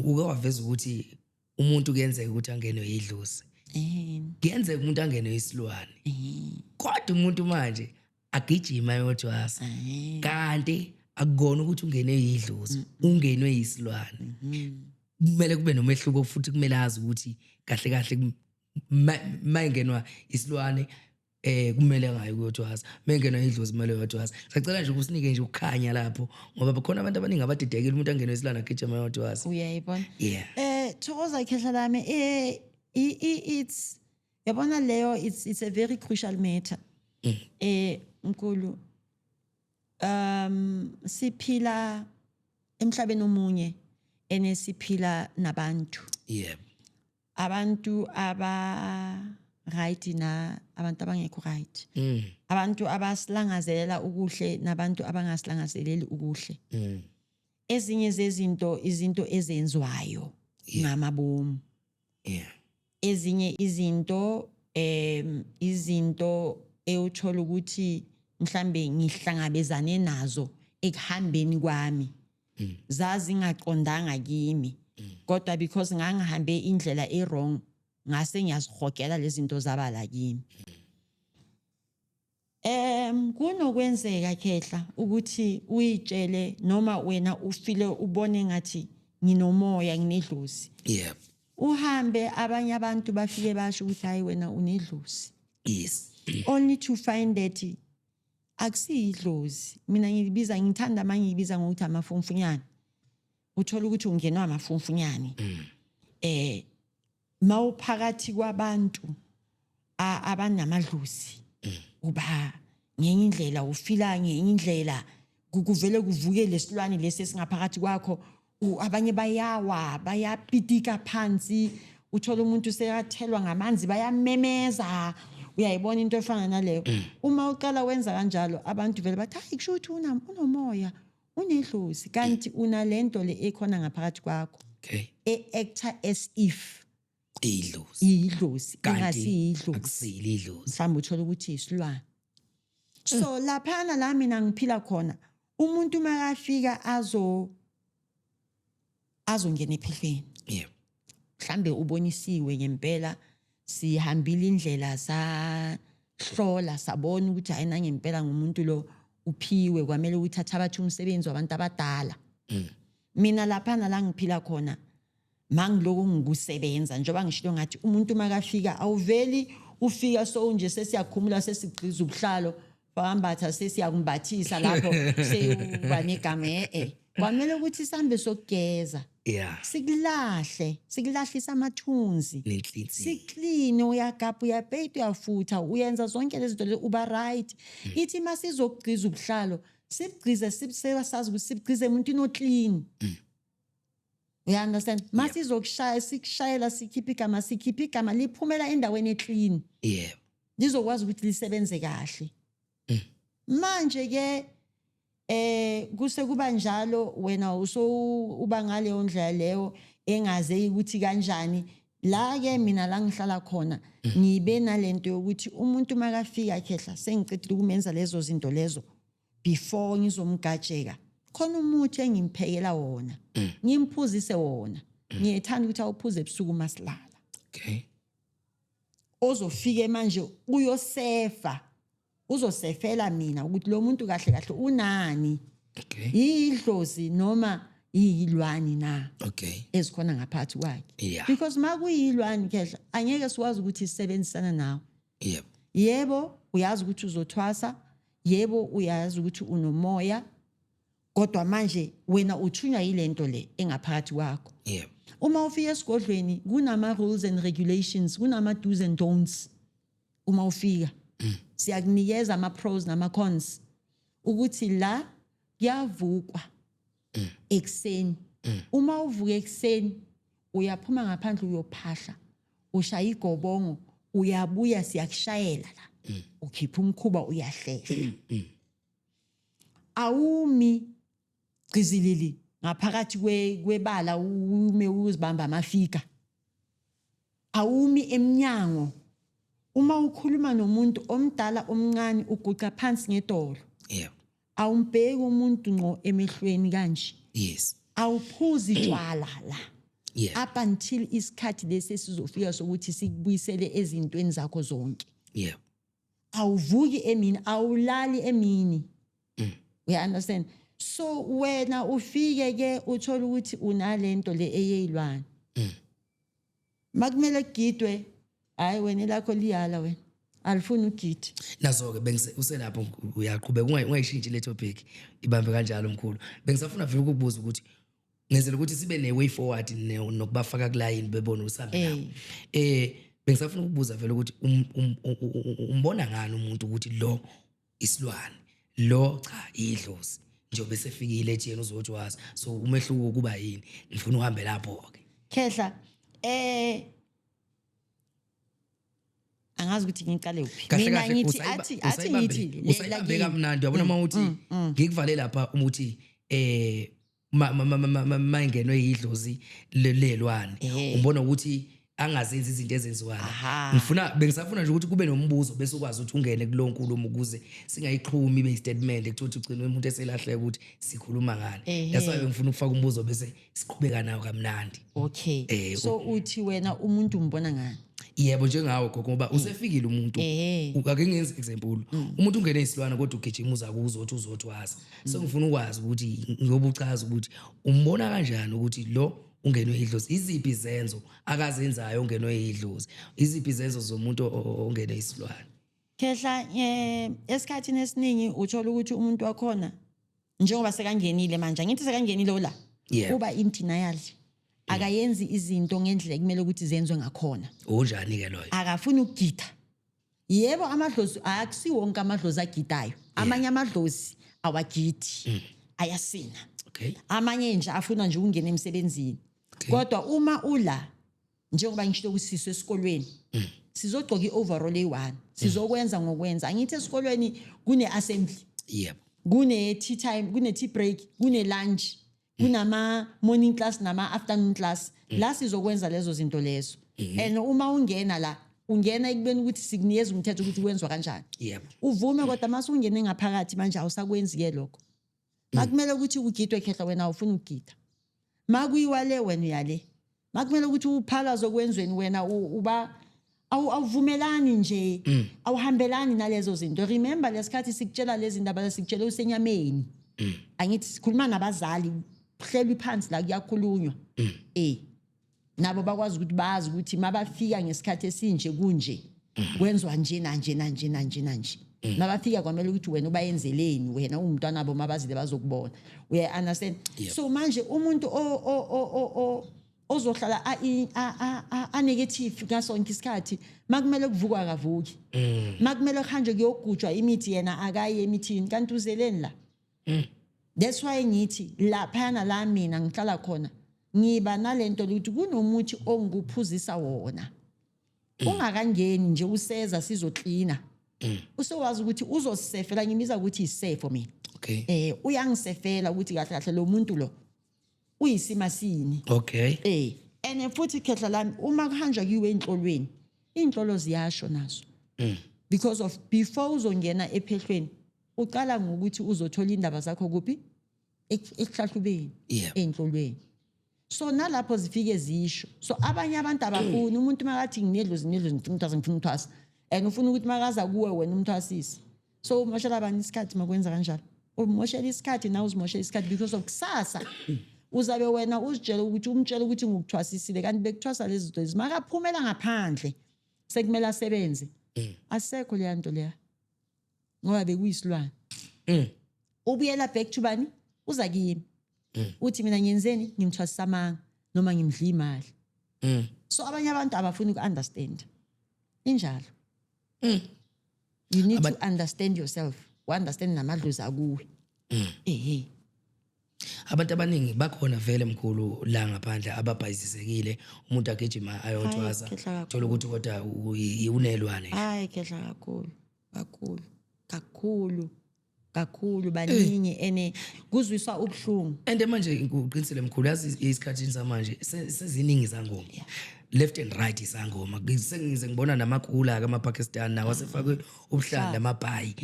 ukawaveza ukuthi umuntu kuyenzeka ukuthi angenwe idlozi kuyenzeka umuntu angenwe isilwane kodwa umuntu manje agijima yodwasa kanti akukona ukuthi ungenwe idlozi ungenwe isilwane kumele kube nomehluko futhi kumele azi ukuthi kahle kahle mayingenwa isilwane kumele ngayi kuyodwasa mayingenwa idlozi kumele yodwasa sicela nje ukusinike nje ukukhanya lapho ngoba bakhona abantu abaningi abadidekile umuntu angenwe isilwane agijima yodwasa uyayibona thokoza ikhehla lami it's yabona leyo it's a very crucial matter mkhulu siphila emhlabeni omunye enesiphila nabantu abantu right na abantu abangekho right abantu abasilangazelela ukuhle nabantu abangasilangazeli ukuhle ezinye zezinto izinto ezenzwayo ngamabomu ezinye izinto izinto eyothola ukuthi mhlambe ngihlangabezane nazo ekuhambeni kwami zazi ngaqondanga kimi kodwa because ngangihambe indlela wrong ngase ngiyazihogela lezi zinto zabala kimi kunokwenzeka khehla ukuthi uyitshele noma wena ufile ubone ngathi nginomoya nginedlozi Yep. uhambe abanye abantu bafike basho ukuthi hayi wena unedlozi Yes. only to find that akusiyidlozi mina ngithanda manje ngibiza ngokuthi amafumfunyane uthola ukuthi ungenwa amafumfunyane mawuphakathi kwabantu abanamadlozi uba ngenye indlela ufila ngenye indlela kuvele kuvuke lesilwane lesi singaphakathi kwakho abanye bayapitika phansi uthola umuntu seyathelwa ngamanzi bayamemeza uyayibona into efana naleyo uma uqala wenza kanjalo abantu vele bathi hayi kusho ukuthi unomoya unedlozi kanti unalento le ekhona ngaphakathi kwakho Okay. actor as if Idlozi. ingasiyidlozi Akusile idlozi. mhlawumbe uthola ukuthi isilwane so laphana la mina ngiphila khona umuntu makafika azongena ephehlweni Yep. mhlambe ubonisiwe ngempela sihambile indlela sahlola sabona ukuthi ayina ngempela ngumuntu lo uphiwe kwamele ukuthi athabathe umsebenzi wabantu abadala mina laphana la ngiphila khona mangiloko ngikusebenza njengoba ngishilo ngathi umuntu makafika awuveli ufika so nje sesiyakhumula sesigqiza ubuhlalo bahambatha sesiyakumbathisa lapho seyuba negama kwamele ukuthi sihambe sokugeza Yeah. sikulahlisa amathunzi sikline uyagapha uyapeta uyafutha uyenza zonke lezi zinto uba right ithi masizogqiza ubuhlalo sibugqize sazi ukuthi sibugqize emuntwini oclean you understand masizokushaya sikushayela sikhipha igama liphumela endaweni eclean Yeah. lizokwazi ukuthi lisebenze kahle manje ke kuse kuba njalo wena uba ngaleyo ndlela leyo engaze ukuthi kanjani la ke mina la ngihlala khona ngibe nalento yokuthi umuntu makafika khehla sengicedile ukumenza lezo zinto lezo before ngizomgajeka khona umuthi engimphekela wona ngimphuzise wona ngiyethanda ukuthi awuphuze ebusuku masilala Okay. ozofike manje uzosefela mina ukuthi lo muntu kahle kahle unani Okay. idlozi noma iyilwani na Okay. ezikhona ngaphathi kwakhe Yeah. because makuyilwani khehla angeke siwazi ukuthi sisebenzisana nawe Yep. yebo uyazi ukuthi uzothwasa yebo uyazi ukuthi unomoya kodwa manje wena uthunywa yilento le engaphakathi kwakho Yep. uma ufika esigodlweni kunama rules and regulations kunama do's and don'ts uma ufika siyakunikeza ama pros nama cons ukuthi la kuyavukwa ekseni uma uvuka ekseni uyaphuma ngaphandle uyophahla ushaya igobongo uyabuya siyakushayela la ukhipha umkhuba uyahlehla awumi gcizilili ngaphakathi kwebala ume uzibamba amafika awumi eminyango uma ukhuluma nomuntu omdala omncane uguqa phansi ngedolo Yep. awumbheki umuntu ngqo emehlweni kanje Yes. awuphuzi itshwala la Yeah. up until isikhathi lesi sizofika sokuthi sikubuyisele ezintweni zakho zonke Yep. awuvuki emini awulali emini you understand so wena ufike ke uthola ukuthi unalento le eyilwane makumele kugidwe hayi wena lakho liyala wena alifuni ugidi Nazo ke uselapho uyaqhubeka ungayishintshi le topic ibambe kanjalo mkhulu bengisafuna vele ukubuza ukuthi ngenzela ukuthi sibe ne way forward nokubafaka kulayini bebona usambe lapho bengisafuna ukubuza vele ukuthi umbona ngani umuntu ukuthi lo isilwane lo cha idlozi njengoba sefikile ethi yena uzothwasa so umehluko kuba yini ngifuna uhambe lapho ke khehla angazi ukuthi ngiqale uphi kahle mina kahle ngithi athi ngithi usayibambe kamnandi yabona mawuthi ngikuvale lapha umuthi mayingenwe yidlozi lelwane ubona ukuthi angazenzi izinto ezenziwayo bengisafuna nje ukuthi kube nombuzo bese ukwazi ukuthi ungene kulo nkulumo ukuze singayixhumi ibe istatement ekuthi ugcine umuntu eselahleka ukuthi sikhuluma ngani that's why ngifuna ukufaka umbuzo bese siqhubeka nawo kamnandi okay so uthi wena umuntu umbona ngani yebo njengawe gogo ngoba usefikile umuntu ake ngenze example umuntu ungene isilwana kodwa ugijima uza uzothwaza sengifuna ukwazi ukuthi ngoba uchaza ukuthi umbona kanjani ukuthi lo ungenwe idlozi iziphi izenzo akazenzayo ungenwe idlozi iziphi izenzo zomuntu ongene isilwana Khehla esikhathini esiningi uthola ukuthi umuntu wakhona njengoba sekangenile manje angithi sekangenile la kuba in denial akayenzi izinto ngendlela kumele ukuthi zenziwe ngakhona unjani ke loyo akafuni ukugida yebo amadlozi akusiwo wonke amadlozi agidayo amanye amadlozi awagidi ayasina okay amanye nje afuna nje ukungena emsebenzini kodwa uma ula njengoba ngishilo kusiswe esikolweni sizogcoka i-overall A1 sizokwenza ngokwenza angithi esikolweni kune assembly yebo kune tea time kune tea break kune lunch kunama morning class nama afternoon class la sizokwenza lezo zinto lezo and uma ungena la ungena ekubeni ukuthi sikunikeza umthetho ukuthi kwenzwa kanjani yebo uvume kodwa mase ungene ngaphakathi manje awusakwenzi ke lokho makumele ukuthi ugidwe Khehla wena awufuni ukugida makuyiwale wena uyale makumele ukuthi uphala zokwenzweni wena uba awuvumelani nje awuhambelani nalezo zinto remember lesikhathi sikutshela lezi ndaba sikutshela usenyameni angithi sikhuluma nabazali hlelwe phansi la kuyakhulunywa nabo bakwazi ukuthi bazi ukuthi mabafika ngesikhathi esinje kunje kwenzwa nje nanje mabafika kwamele ukuthi wena ubayenzeleni wena umntwana nabo mabazile bazokubona we understand so manje umuntu ozohlala a negative ngasonke isikhathi makumele kuvukwa akavuki makumele kuhanjwe kuyogujwa imithi yena akayi emithini kanti uzeleni la that's why ngithi lapha la mina ngihlala khona ngiba nalento ukuthi kunomuthi onguphuzisa wona ungakangeni nje useza sizoklina usowazi ukuthi uzosefela ngimiza ukuthi isefo for me okay uyangisefela ukuthi kahle lo muntu lo uyisima sini okay and futhi Khehla lami uma kuhanjwa kiwe enhlolweni inhlolo ziyasho nazo because of before uzongena ephehlweni uqala ngokuthi uzothola indaba zakho kuphi ekuhlahlubeni enhlolweni so nalapho zifike zisho so abanye abantu abafuni umuntu makathi nginedlozi ngifuna ukuthwasa and ufuna ukuthi makaza kuwe wena umthwasisi so umoshela abanye isikhathi makwenza kanjalo umoshela isikhathi na uzimoshela isikhathi because of kusasa uzabe wena uzitshela ukuthi umtshela ukuthi ngikuthwasisile kanti bekuthwasa lezi zinto ezimakaphumela ngaphandle sekumele asebenze asekho le nto leya ngoba bekuyisilwane ubuyela back to bani uza kimi uthi mina ngiyenzeni ngimthwasisa amanga noma ngimdla imali so abanye abantu abafuni ukunderstand injalo you need to understand yourself understand namadlozi akuwe abantu abaningi bakhona vele mkhulu la ngaphandle ababhayizisekile umuntu agejima ayothwasa thola ukuthi kodwa unelwane hayi Khehla kakhulu baningi ene kuzwiswa ubhlungu and manje ngiqinisele mkhulu yazi isikhathini samanje seziningi zangoma left and right isangoma sengize ngibona namakhula ka maPakistan nawo asefakwe ubuhlanda amabhayi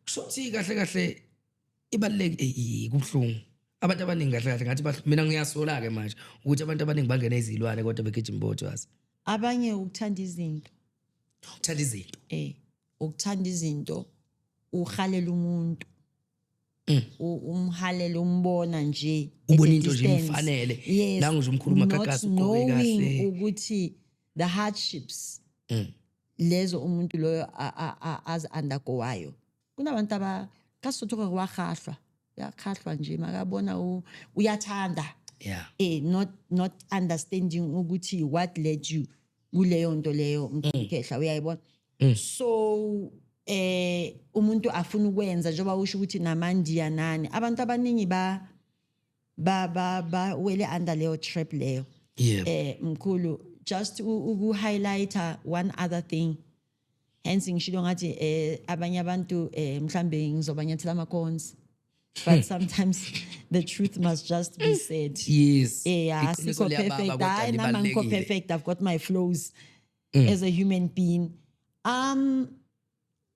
shothi kahle ibaluleke kubhlungu abantu abaningi kahle ngathi mina ngiyasola ke manje ukuthi abantu abaningi bangena izilwane kodwa begijima bothwasa abanye ukuthanda izinto ukuthanda izinto uhalela umuntu umhalela umbona nje ubona into nje imfanele nangu nje umkhuluma kakasi ugqoke kahle ukuthi the hardships lezo umuntu loyo az undergowayo kunabantu abakasothoka kwahahlwa yakhahlwa nje makabona uyathanda not understanding ukuthi what led you kuleyo nto leyo Khehla uyayibona so umuntu afuna ukwenza njengoba usho ukuthi namandiya nani abantu abaningi ba wele under leyo trap leyo mkhulu just uku-highlighter one other thing hence ngishilo ngathi abanye abantu mhlambe ngizobanyathela amakhonsi but sometimes the truth must just be said asikho perfect hayi nama ngikho perfect I've got my flaws as a human being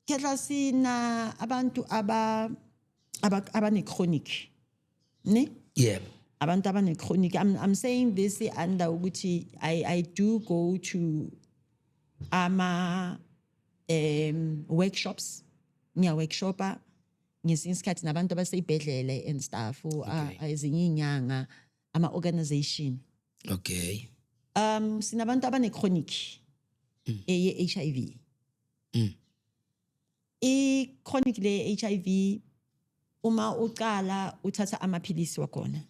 Khehla sina abantu abane chronic ne abantu abane chronic I'm saying this under ukuthi I do go to workshops ngiya-workshopa ngesinye isikhathi nabantu abaseyibhedlele and stuff ezinye inyanga ama-organization Okay. sinabantu abane-chronic ye-HIV i-chronic le ye-HIV uma uqala uthatha amaphilisi wakhona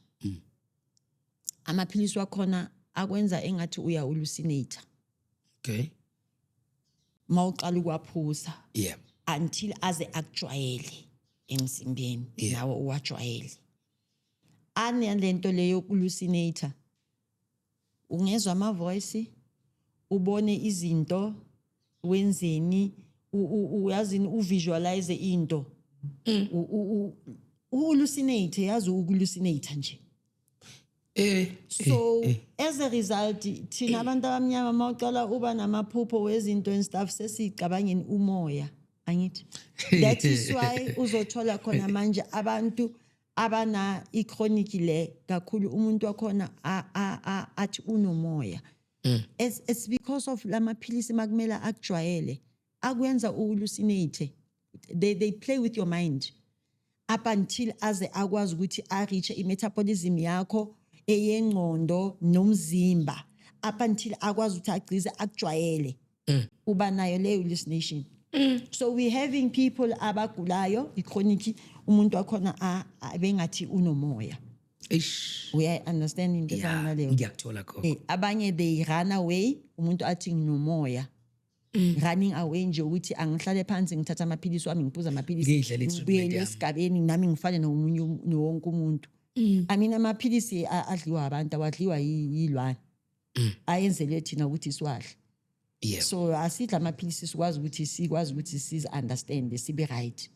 amaphilisi wakhona akwenza engathi uya-hallucinate Okay. mawuqala ukwaphuza Yeah. until aze akujwayele emzimbeni nawe uwajwayele anelento leyo hallucinate ungezwa ama voice ubone izinto wenzeni uyazini uvisualize into hallucinate yazi ukuhallucinate nje so as a result thina abantu abamnyama mawuqala uba namaphupho wezinto and stuff sesicabangeni umoya angithi that is why uzothola khona manje abantu abana ichronic le kakhulu umuntu wakhona athi unomoya it's because of lamaphilisi makumela akujwayele akwenza uhallucinate they play with your mind up until aze akwazi ukuthi reach i-metabolism yakho eyengqondo nomzimba up until akwazi ukuthi agcize akujwayele uba nayo le hallucination so we having people abagulayo ichronic umuntu wakhona bengathi unomoya we understand into efana leyo ngiyakuthola khona abanye they run away umuntu athi nginomoya running away nje ukuthi angihlale phansi ngithatha amaphilisi wami ngiphuza amaphilisi ngibuyele esigabeni nami ngifane nomunye wonke umuntu I mean amaphilisi adliwa abantu awadliwa yilwane ayenzelwe thina ukuthi siwadle so asidla amaphilisi sikwazi ukuthi siz understand sibe right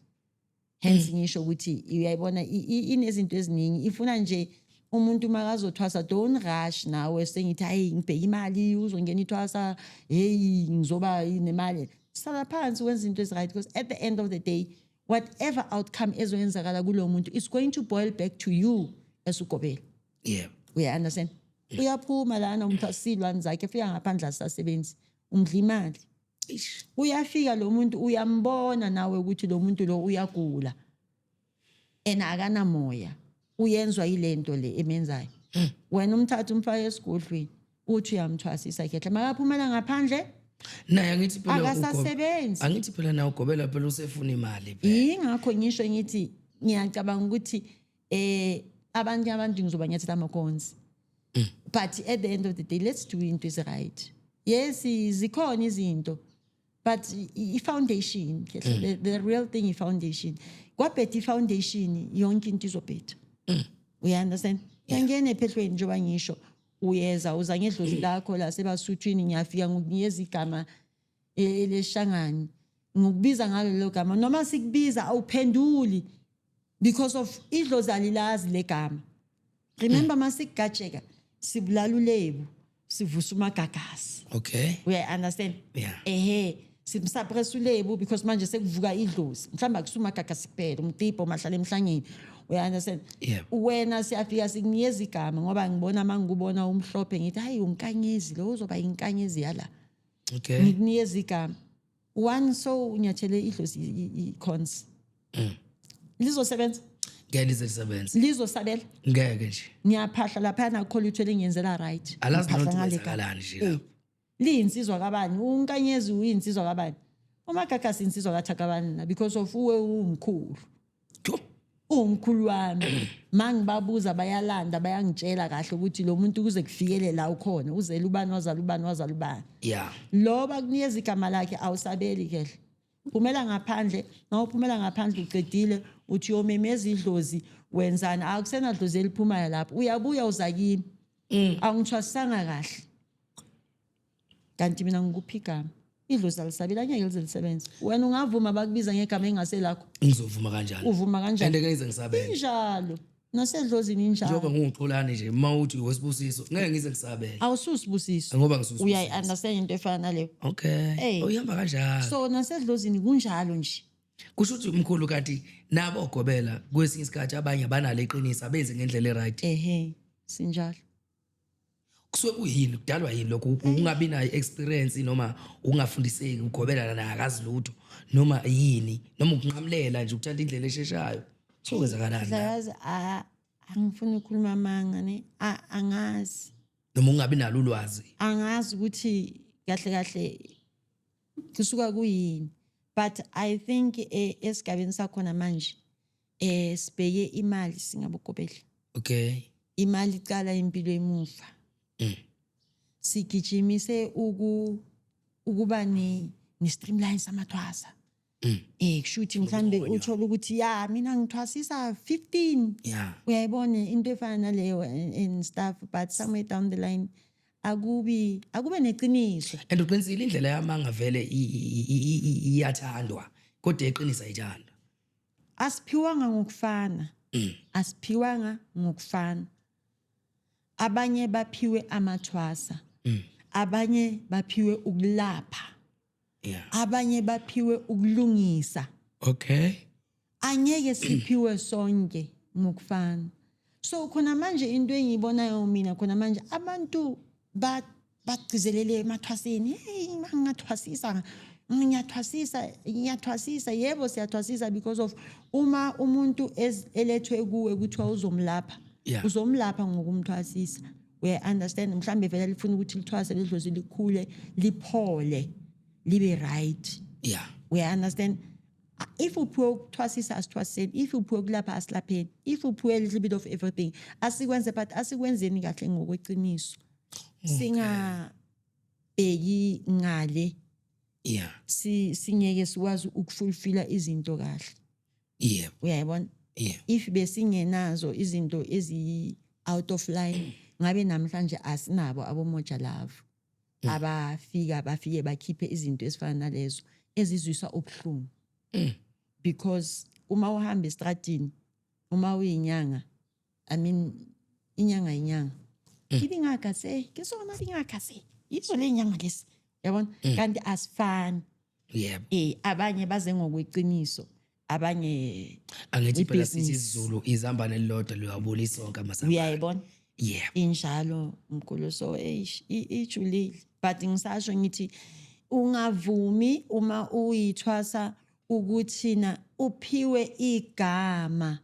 hence ngisho ukuthi uyayibona inezinto eziningi ifuna nje umuntu makazothwasa don't rush nawe sengithi hayi ngibheka imali uzongena ithwasa hey ngizoba nemali sala phansi wenza into ezi right because at the end of the day whatever outcome ezoyenzakala kulo muntu is going to boil back to you esugobela we understand uyaphuma lana umthasilwane zakhe fika ngaphandle asasebenzi umdla imali uyafika lo muntu uyambona nawe ukuthi lo muntu lo uyagula akana moya uyenzwa yilento le emenzayo wena umthatha umfaka esigodlweni uthi uyamthwasisa khetha makaphumela ngaphandle naye angithi phela akasasebenzi angithi phela na ugobela phela usefuna imali phela ingakho ngisho ngithi ngiyacabanga ukuthi abantu ngizoba nyathela amakonzi but at the end of the day let's do into is right yes zikhona izinto but i-foundation the real thing i-foundation kwabhetha i-foundation yonke into izobhetha we understand yangene ephehlweni njengoba ngisho uyeza uza ngedlozi lakho la sebasuthwini ngiyafika ngokunikeza igama eleshangani ngokubiza ngalo lo gama noma sikubiza awuphenduli because of idlozi alilazi legama remember masikugajeka sibulala ulebu sivusa umagagasi okay we understand simsuppress ulebu because manje sekuvuka idlozi mhlamba kusuma gagasi kuphela umtipo mahlala emhlangeni we understand wena siyafika sikunikeza igama ngoba ngibona mangikubona umhlophe ngithi hayi unkanyezi lo uzoba inkanyezi yala okay ngikunikeza igama one so unyathele idlozi icons lizosebenza ngiyalisebenza lizosabela ngeke nje ngiyaphahla lapha nakho uthwele ngiyenzela right alazi nokuthi kwenzakalani nje lapho liyinsizwa kabani unkanyezi uyinsizwa kabani umagagasi insizwa kathakabani na because of uwe umkhulu umkhulu wami mangibabuza bayalanda bayangitshela kahle ukuthi lo muntu kuze kufikele la ukhona uzela ubani wazala ubani loba kunikeza igama lakhe awusabeli kehle phumela ngaphandle nawuphumela ngaphandle uqedile uthi yomemeza idlozi wenzani akusena dlozi eliphumayo lapho uyabuya uzakini angithwasanga kahle kanti mina ngikuphi igama idlozi alisabela ngeke lisebenze wena ungavuma bakubiza ngegama engaselakho ngizovuma kanjani uvuma kanjani ende ngize ngisabela njalo nasedlozini njalo njengoba ngungixolani nje mawuthi wesibusiso ngeke ngize ngisabela awususibusiso ngoba ngisusibusiso uyayi understand into efana naleyo okay uyihamba kanjalo so nasedlozini kunjalo nje kusho ukuthi umkhulu kanti nabo ogobela kwesinye isikhathi abanye abanale iqiniso abenze ngendlela right sinjalo kusuke kuyini kudalwa yini lokho ungabi nayo experience noma ungafundiseki ugobela naye akazi lutho noma yini noma ukunqamulela nje ukuthanda indlela esheshayo so kwenzakalani la Yazi angifuni ukukhuluma amanga ne angazi noma ungabi nalo ulwazi angazi ukuthi kahle kusuka kuyini but I think esigabeni sakhona manje sibheke imali singabugobela okay imali icala impilo emuva sigijimise ukuba ni streamline samathwasa kushuthi mhlambe uthola ukuthi ya mina ngithwasisa 15 yeah uyayibona into efana naleyo and stuff but somewhere down the line akube neqiniso and uqinisile indlela yamanga vele iyathandwa kodwa eqinisa ayithandwa asiphiwanga ngokufana abanye baphiwe amathwasa abanye baphiwe ukulapha yeah abanye baphiwe ukulungisa okay angeke siphiwe sonke ngokufana so khona manje into engiyibonayo mina khona manje abantu bagcizelele emathwaseni hey mangathwasisa ngiyathwasisa yebo siyathwasisa because of uma umuntu elethwe kuwe kuthiwa uzomlapha yeah uzomlapha ngokumthwasisa we understand mhlambe vele lifuna ukuthi lithwase ledlozi likhule liphole libe right yeah we understand if uphiwe ukuthwasisa asithwaseni if uphiwe kulapha asilapheni if uphiwe a little bit of everything asikwenze but asikwenzeni kahle ngokweqiniso singabheki ngale yeah singeke sikwazi ukufulfilla izinto kahle yeah uyayibona yeah if besingenazo izinto ezi out of line ngabe namhlanje asinabo abomoja love bafike bakhiphe izinto ezifana nalezo ezizwisa ubuhlungu because uma uhamba estradini uma uyinyanga I mean inyanga ibingakase kesona bingakase izo lenyanga lesi yabona kanti asifani yeah abanye baze ngokweqiniso abanye angithi phela sithi isiZulu izambane elilodwa liyabula isonke amasamba uyayibona yeah injalo mkhulu so ijulile but ngisasho ngithi ungavumi uma uyithwasa ukuthi na uphiwe igama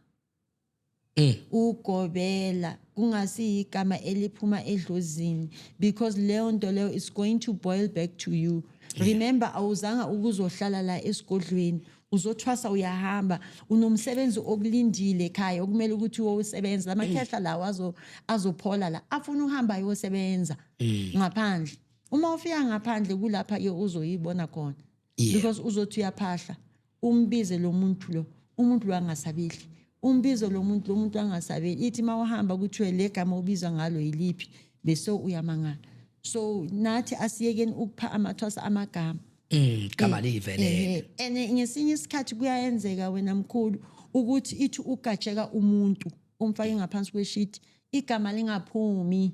ugobela kungasi igama eliphuma edlozini because leyo nto leyo is going to boil back to you remember awuzanga ukuzohlala la esigodlweni uzothwasa uyahamba unomsebenzi okulindile ekhaya okumele ukuthi usebenze lamakhehla lawo azophola la afuna uhamba ayosebenza ngaphandle uma ufika ngaphandle kulapha ke uzoyibona khona because uzothi uyaphahla umbize lo muntu angasabeli umbizo lo muntu angasabeli ithi mawahamba kuthiwe legama ubizwa ngalo yiliphi bese uyamangala so nathi asiyekeni ukupha amathwasa amagama igama livelele ene ngesinye isikhathi kuyayenzeka wena mkhulu ukuthi ithi ugajeka umuntu umfake ngaphansi kweshiti igama lingaphumi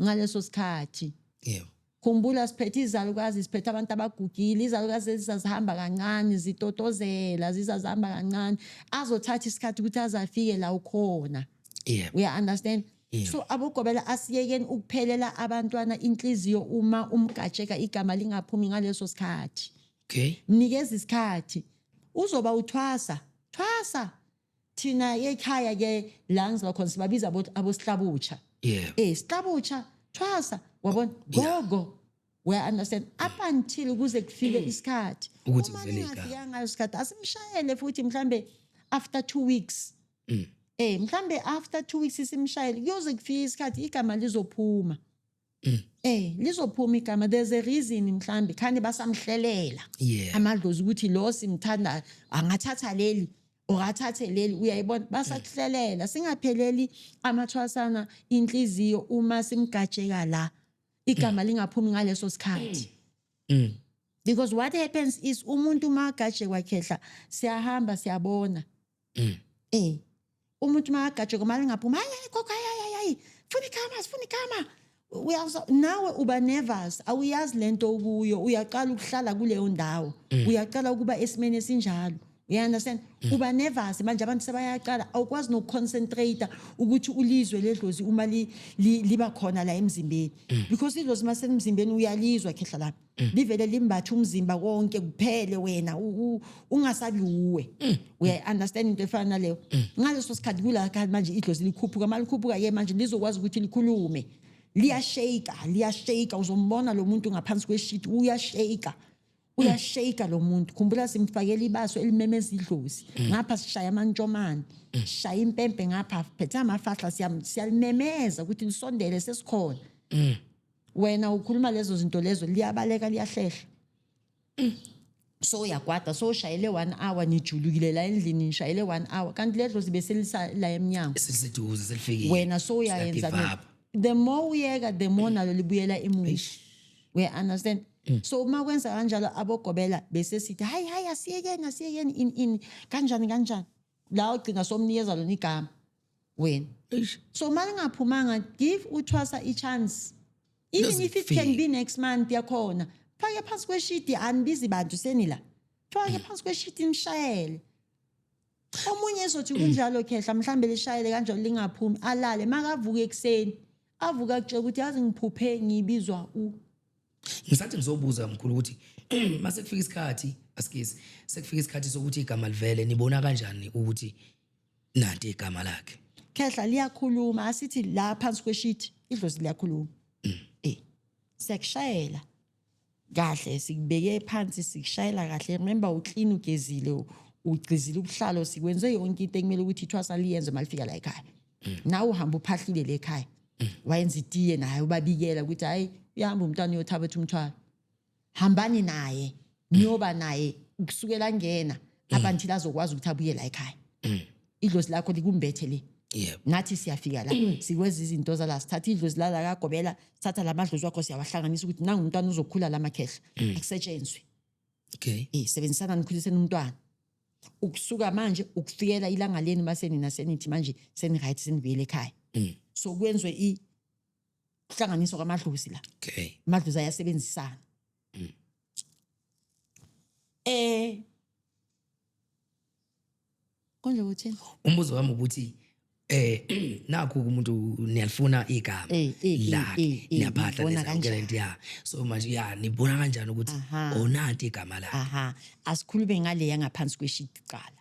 ngaleso sikhathi yebo khumbula siphethe izalukazi siphethe abantu abagugile izalukazi zizahamba kancane zitotozela zizahamba kancane azothatha isikhathi ukuthi azafike la ukhona we understand so abogobela asiyekeni ukuphelela abantwana inhliziyo uma umgajeka igama lingaphumi ngaleso sikhathi okay mnikeza isikhathi uzoba uthwasa thina ekhaya ke la ngizakhona sibabiza abosihlabucha sihlabucha thwasa wabona gogo we understand up until kuze kufike isikhathi ukuthi kuvele igama ngafika ngasikhathi asimshayele futhi mhlambe after 2 weeks mhlambe after 2 weeks isimshayele kuyoze kufike isikhathi igama lizophuma lizophuma igama there's a reason mhlambe khani basamhlelela amadlozi ukuthi lo simthanda angathatha leli okathathe leli uyayibona basakuhlelela singapheleli amathwasana inhliziyo uma simgajeka la igama lingaphumi ngaleso sikhathi because what happens is umuntu magaje kwakhehla siyahamba siyabona umuntu magaje komali ngaphumi hayi gogo hayi funi kama uyaza nawe uba nervous awuyazi lento ukuyo uyaqala ukuhlala kuleyo ndawo uyaqala ukuba esimene esinjalo You understand? Uba nervous manje abantu sebayaqala awukwazi no concentrate ukuthi ulizwe ledlozi uma liba khona la emzimbeni because idlozi masemzimbeni uyalizwa khehla lapha livele limbatha umzimba konke kuphele wena ungasabi uwe uya understand into efana naleyo ngaleso sikhathi kula manje idlozi likhuphuka malikhuphuka ke manje lizokwazi ukuthi likhulume liyashake uzombona lo muntu ngaphansi kweshiti uyashake lo muntu khumbula simfakela ibaso elimemeza idlozi ngapha sishaya amantshomane shaya impempe ngapha phethe amafahla siyalimemeza ukuthi lisondele sesikhona wena ukhuluma lezo zinto lezo liyabaleka liyahlehla so uyakwada so ushayele 1 hour nijulukile la endlini nishayele 1 hour kanti ledlozi beselisa la emnyango sesiseduze selifikile wena so uyayenza the more uyeka the more nalo libuyela emuva we understand so uma kwenza kanjalo abogobela bese sithi hayi asiyekeni in kanjani la ugcina somnikeza lona igama wena so malingaphumanga give uThwasa a chance even if it can be next month yakhona fake phansi kweshiti anibizi bantu senila fake phansi kweshiti imshayele omunye ezothi kunjalo khehla mhlambe lishayele kanjalo lingaphumi alale makavuka ekseni avuka kutshela ukuthi yazi ngiphuphe ngibizwa ngisathi ngizobuza mkhulu ukuthi mase kufika isikhathi asikisi sekufika isikhathi sokuthi igama livele nibona kanjani ukuthi nanti igama lakhe khehla liyakhuluma asithi la phansi kweshiti idlozi liyakhuluma sekushayela kahle sikubeke phansi sikushayela kahle remember uclean ugezile ugcizile ubuhlalo sikwenze yonke into ekumele ukuthi iThwasa liyenze malifika la ekhaya nawe uhamba uphahlile le ekhaya wayenza itiye naye ubabikela ukuthi hayi uyahamba umntwana uyothabatha umthwalo hambani naye niyoba naye ukusukela ngena abantu lazokwazi ukuthi abuye la ekhaya idlozi lakho likumbethe le nathi siyafika la sikweza izinto zala sithatha idlozi la kagobela sithatha lamadlozi wakho siyawahlanganisa ukuthi nangu umntwana uzokhula lamakhehla akusetshenzwe sebenzisana nikhuliseni umntwana ukusuka manje ukufikela ilanga leni maseni nasenithi manje seni right senibuyele ekhaya so kwenzwe ihlanganiso kwamadlozi la amadlozi ayasebenzisana konje uthini umbuzo wami ukuthi nakho umuntu niyalifuna igama la niyaphatha lento ya so manje nibona kanjani ukuthi onanti igama la asikhulume ngale yangaphansi kweshiti qala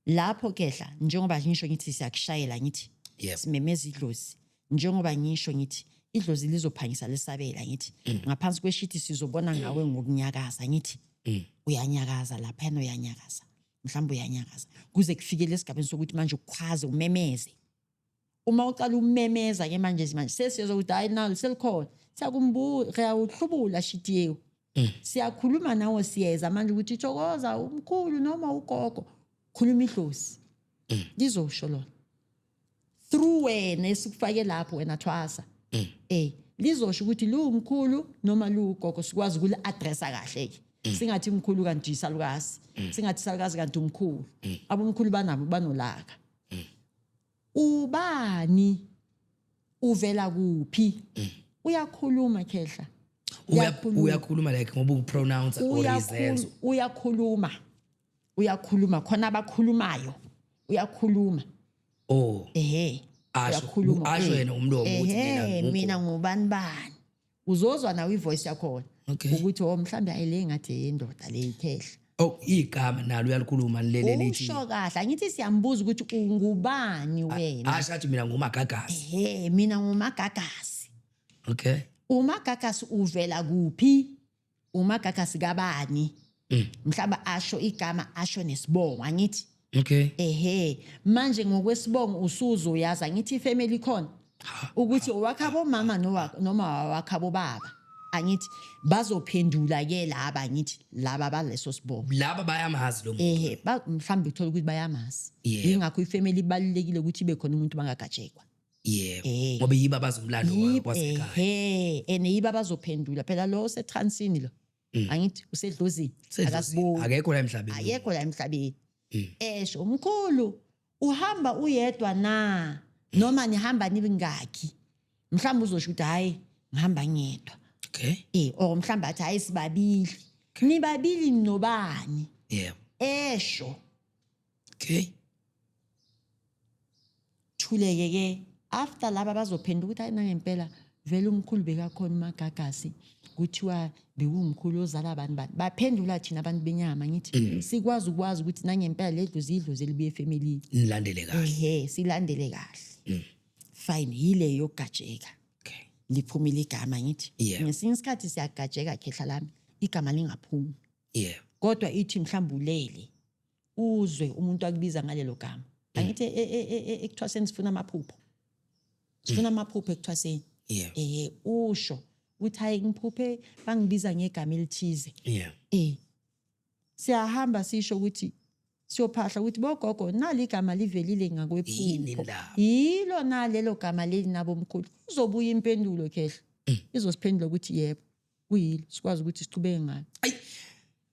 lapho kehla njengoba ngisho ngithi siyakushayela ngithi simemeza idlozi njengoba ngisho ngithi idlozi lizophangisa lesabela ngithi ngaphansi kweshiti sizobona ngawe ngokunyakaza ngithi uyanyakaza lapha uyanyakaza mhlawumbe uyanyakaza kuze kufike lesigabeni sokuthi manje ukhwaze umemeze uma uqala umemeza ke manje sesiyoza ukuthi hayi nalo selikhona siyakumbuza uhlubula shiti yeo siyakhuluma nawe siyeza manje ukuthi thokoza umkhulu noma ugogo khuluma idlozi lizosho lona through wena esikufake lapho wena Thwasa lizosho ukuthi lu umkhulu noma lu ugogo sikwazi ukuli addressa kahle singathi umkhulu kanti isalukazi singathi isalukazi kanti umkhulu abomkhulu banabo banolaka ubani uvela kuphi uyakhuluma khehla uyakhuluma like ngoba upronounce or izenzo uyakhuluma khona abakhulumayo uyakhuluma asho yena umlomo ukuthi mina ngubani uzozwa nawe ivoice yakho ukuthi mhlambe ayile ngathi indoda le ikhehla igama nalo uyalikhuluma lele lithi usho kahle angithi siyambuza ukuthi ungubani wena ashathi mina ngumagagasi mina ngumagagasi umagagasi uvela kuphi umagagasi kabani mhlamba asho igama asho nesibongo angithi manje ngokwesibongo usuzo uyaza ngithi ifamily khona ukuthi owakhabo mama noma owakhabo baba angithi bazophendula ke laba ngithi laba baleso sibongo laba bayamazi lo muntu mhlawumbe uthola ukuthi bayamazi ingakho ifamily ibalulekile ukuthi ibe khona umuntu bangagajekwa ngoba yiba bazomlando kwasekhaya yiba bazophendula phela lo setransini lo angithi usedlozini akasiboni akekho la emhlabeni esho umkhulu uhamba uyedwa na noma nihamba nibingaki mhlawumbe uzosho ukuthi hayi ngihamba ngedwa or mhlawumbe athi hayi sibabili nibabili nobani esho Okay. thuleke ke after laba bazophendula ukuthi ayina ngempela vele umkhulu bekakhona uMagagasi kuthiwa bewumkhulu ozala abantu baphendula thina abantu benyama ngithi sikwazi ukuthi nangempela ledlozi idlozi elibuye efamily Nilandele kahle. silandele kahle fine yile yogajeka Okay. liphumile igama ngithi Yeah. ngesinye isikhathi siyagajeka khehla lami igama lingaphumi Yeah. kodwa ithi mhlambulele uzwe umuntu akubiza ngalelo gama angithi ekuthwaseni sifuna amaphupho ekuthwaseni Yeah. usho uthi hayi ngiphuphe bangibiza ngegama elithize Yeah. siyahamba sisho ukuthi siyophahla ukuthi bogogo nali igama livelile Yini ngakwephupho indaba? yilo nalelo gama leli nabo mkhulu uzobuya impendulo khehla izosiphendula ukuthi yebo kuyilo sikwazi ukuthi sichubeke ngayo Ay.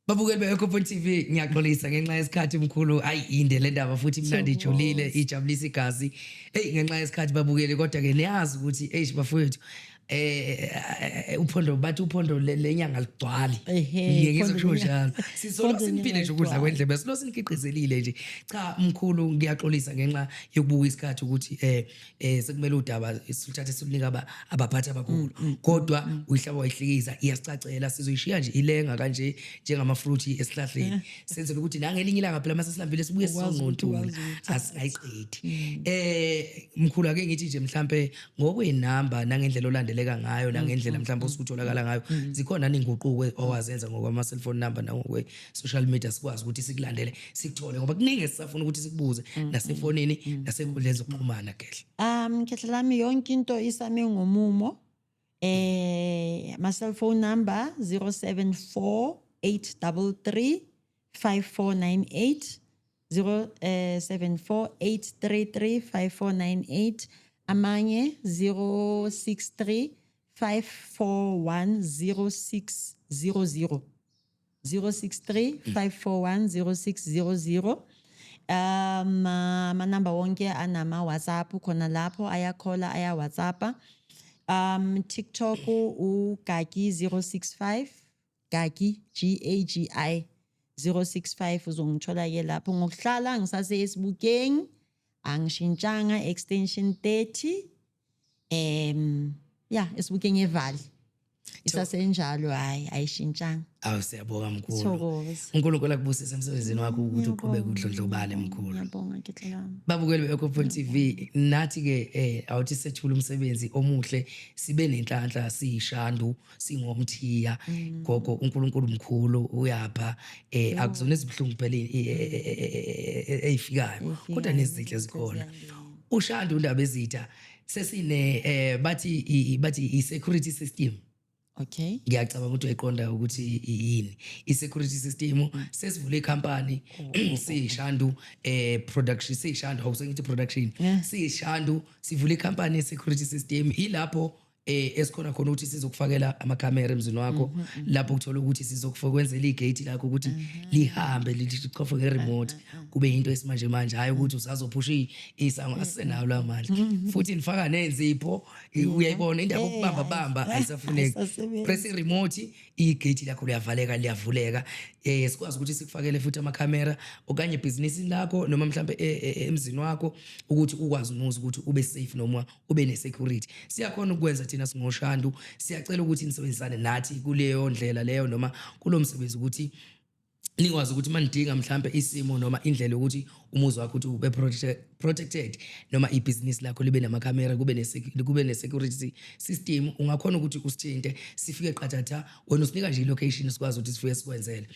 Babukeli be-Ecophone TV ngiyaxolisa ngenxa yesikhathi mkhulu ayi inde le ndaba futhi mnandi ijolile ijabulisa igazi ngenxa yesikhathi babukeli kodwa ke niyazi ukuthi bafowethu uphondo bathi uphondo lenyanga ligcwali ngiyeke kusho njalo sisola simphile nje ukudla kwendlebe silo sinikhiqizelile nje cha mkhulu ngiyaxolisa ngenxa yokubuka isikhathi ukuthi sekumele udaba sithathe silunika abaphathi abakhulu kodwa uyihlaba wayihlikiza iyasicacela sizoyishiya nje ilenga kanje njengamafruthi esihlahleni senzele ukuthi nangelinye ilanga phela mase silambile sibuye sizonqontula ayiqithi mkhulu ake ngithi nje mhlambe ngokwenamba nangendlela olandeleka ngayo nangendlela mhlawumbe usutholakala ngayo zikhona ninguquko owazenza ngokwama cellphone number nangokwe social media sikwazi ukuthi sikulandele sikuthole ngoba kuningi sisafuna ukuthi sikubuze nasefonini nasenkundleni zokuxhumana Khehla khehla lami yonke into isame ngomumo my cell phone number 074-833-5498 074-833-5498 amanye 063-541-0600 063-541-0600 manamba wonke anama WhatsApp khona lapho ayakhola aya WhatsApp TikTok uGagi 065 Gagi GAGI 065 uzongithola ke lapho ngokuhlala ngisase Facebookeng angishintshanga extension 30 Facebookeng evali isasenjalo hayi ayishintshanga siyabonga mkhulu uNkulunkulu akubusise emsebenzini wakho ukuthi uqhubeke udlondlobale mkhulu ngiyabonga khehla lami babukeli be-Ecophone TV nathi ke awuthi sethula umsebenzi omuhle sibe nenhlanhla siyishandu singomthiya gogo uNkulunkulu mkhulu uyapha akuzona izibhlungu phela ezifikayo kodwa nezihle zikhona ushandu undaba ezitha sesine bathi i-security system. Okay. Ngiyacabanga ukuthi uyayiqonda ukuthi yini i-security system sesivule ikhampani siyishandu production siyishandu awusengithi production siyishandu sivule ikhampani ye-security system ilapho esikhona khona ukuthi sizokufakela amakhamera emzini wakho lapho ukuthola ukuthi sizokufokwenzela igate lakho ukuthi lihambe lichofe ngeremote kube into esimanje manje hayi ukuthi usazophusha isango asisenayo la manje futhi nifaka nenzipho uyayibona indaba okubamba bamba ayisafuneki press remote igate lakho liyavaleka liyavuleka sikwazi ukuthi sikufakele futhi amakhamera okanye business lakho noma mhlambe emzini wakho ukuthi ukwazi umuzi ukuthi ube safe noma ube ne security siyakhona ukwenza thina singoshandu siyacela ukuthi nisebenzisane nathi kuleyo ndlela leyo noma kulomsebenzi ukuthi nikwazi ukuthi manidinga mhlambe isimo noma indlela ukuthi umuzi wakho ukuthi ube protected noma ibusiness lakho libe namakhamera kube ne security system ungakhona ukuthi usithinte sifike qathatha wena usinika nje ilocation sikwazi ukuthi sifike sikwenzele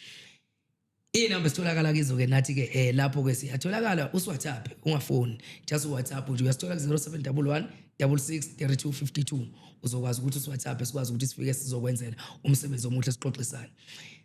inamba sitholakala kizo ke nathi ke lapho ke siyatholakala usWhatsApp ungafoni just uWhatsApp nje uyasithola ku 0711 663252 uzokwazi ukuthi usWhatsApp sikwazi ukuthi sifike sizokwenzela umsebenzi omuhle sixoxisana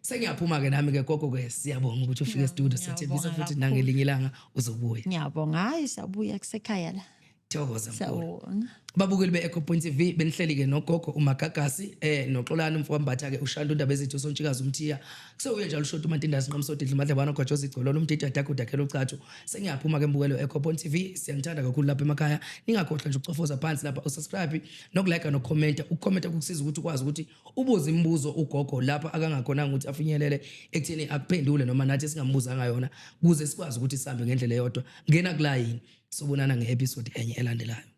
sengiyaphuma ke nami ke gogo ke siyabonga ukuthi ufike studio sithembisa futhi nangelinye ilanga uzobuya ngiyabonga hayi sabuya kusekhaya la thokoza mkhulu babukeli be-Echo Point TV benihleli-ke nogogo umagagasi noxolani umfowambatha-ke ushanda undaba ezithu uSontshikazi uMthiya kusewuye njalo ushota uMantindana Sinqamsodidla uMadlebana uGwajoza Igcolo umdida dakho udakhela ucatshu sengiyaphuma-ke mbukelo we-Echo Point TV siyanithanda kakhulu lapha emakhaya ningakhohlwa nje ukucofoza phansi lapha usubscribe nokulike nokukhomenta ukukhomenta kukusiza ukuthi ukwazi ukuthi ubuze imibuzo ugogo lapha akangakhonanga ukuthi afinyelele ekutheni akuphendule noma nathi singambuza ngayona ukuze sikwazi ukuthi sihambe ngendlela eyodwa ngena kulayini sobonana nge-episode enye elandelayo.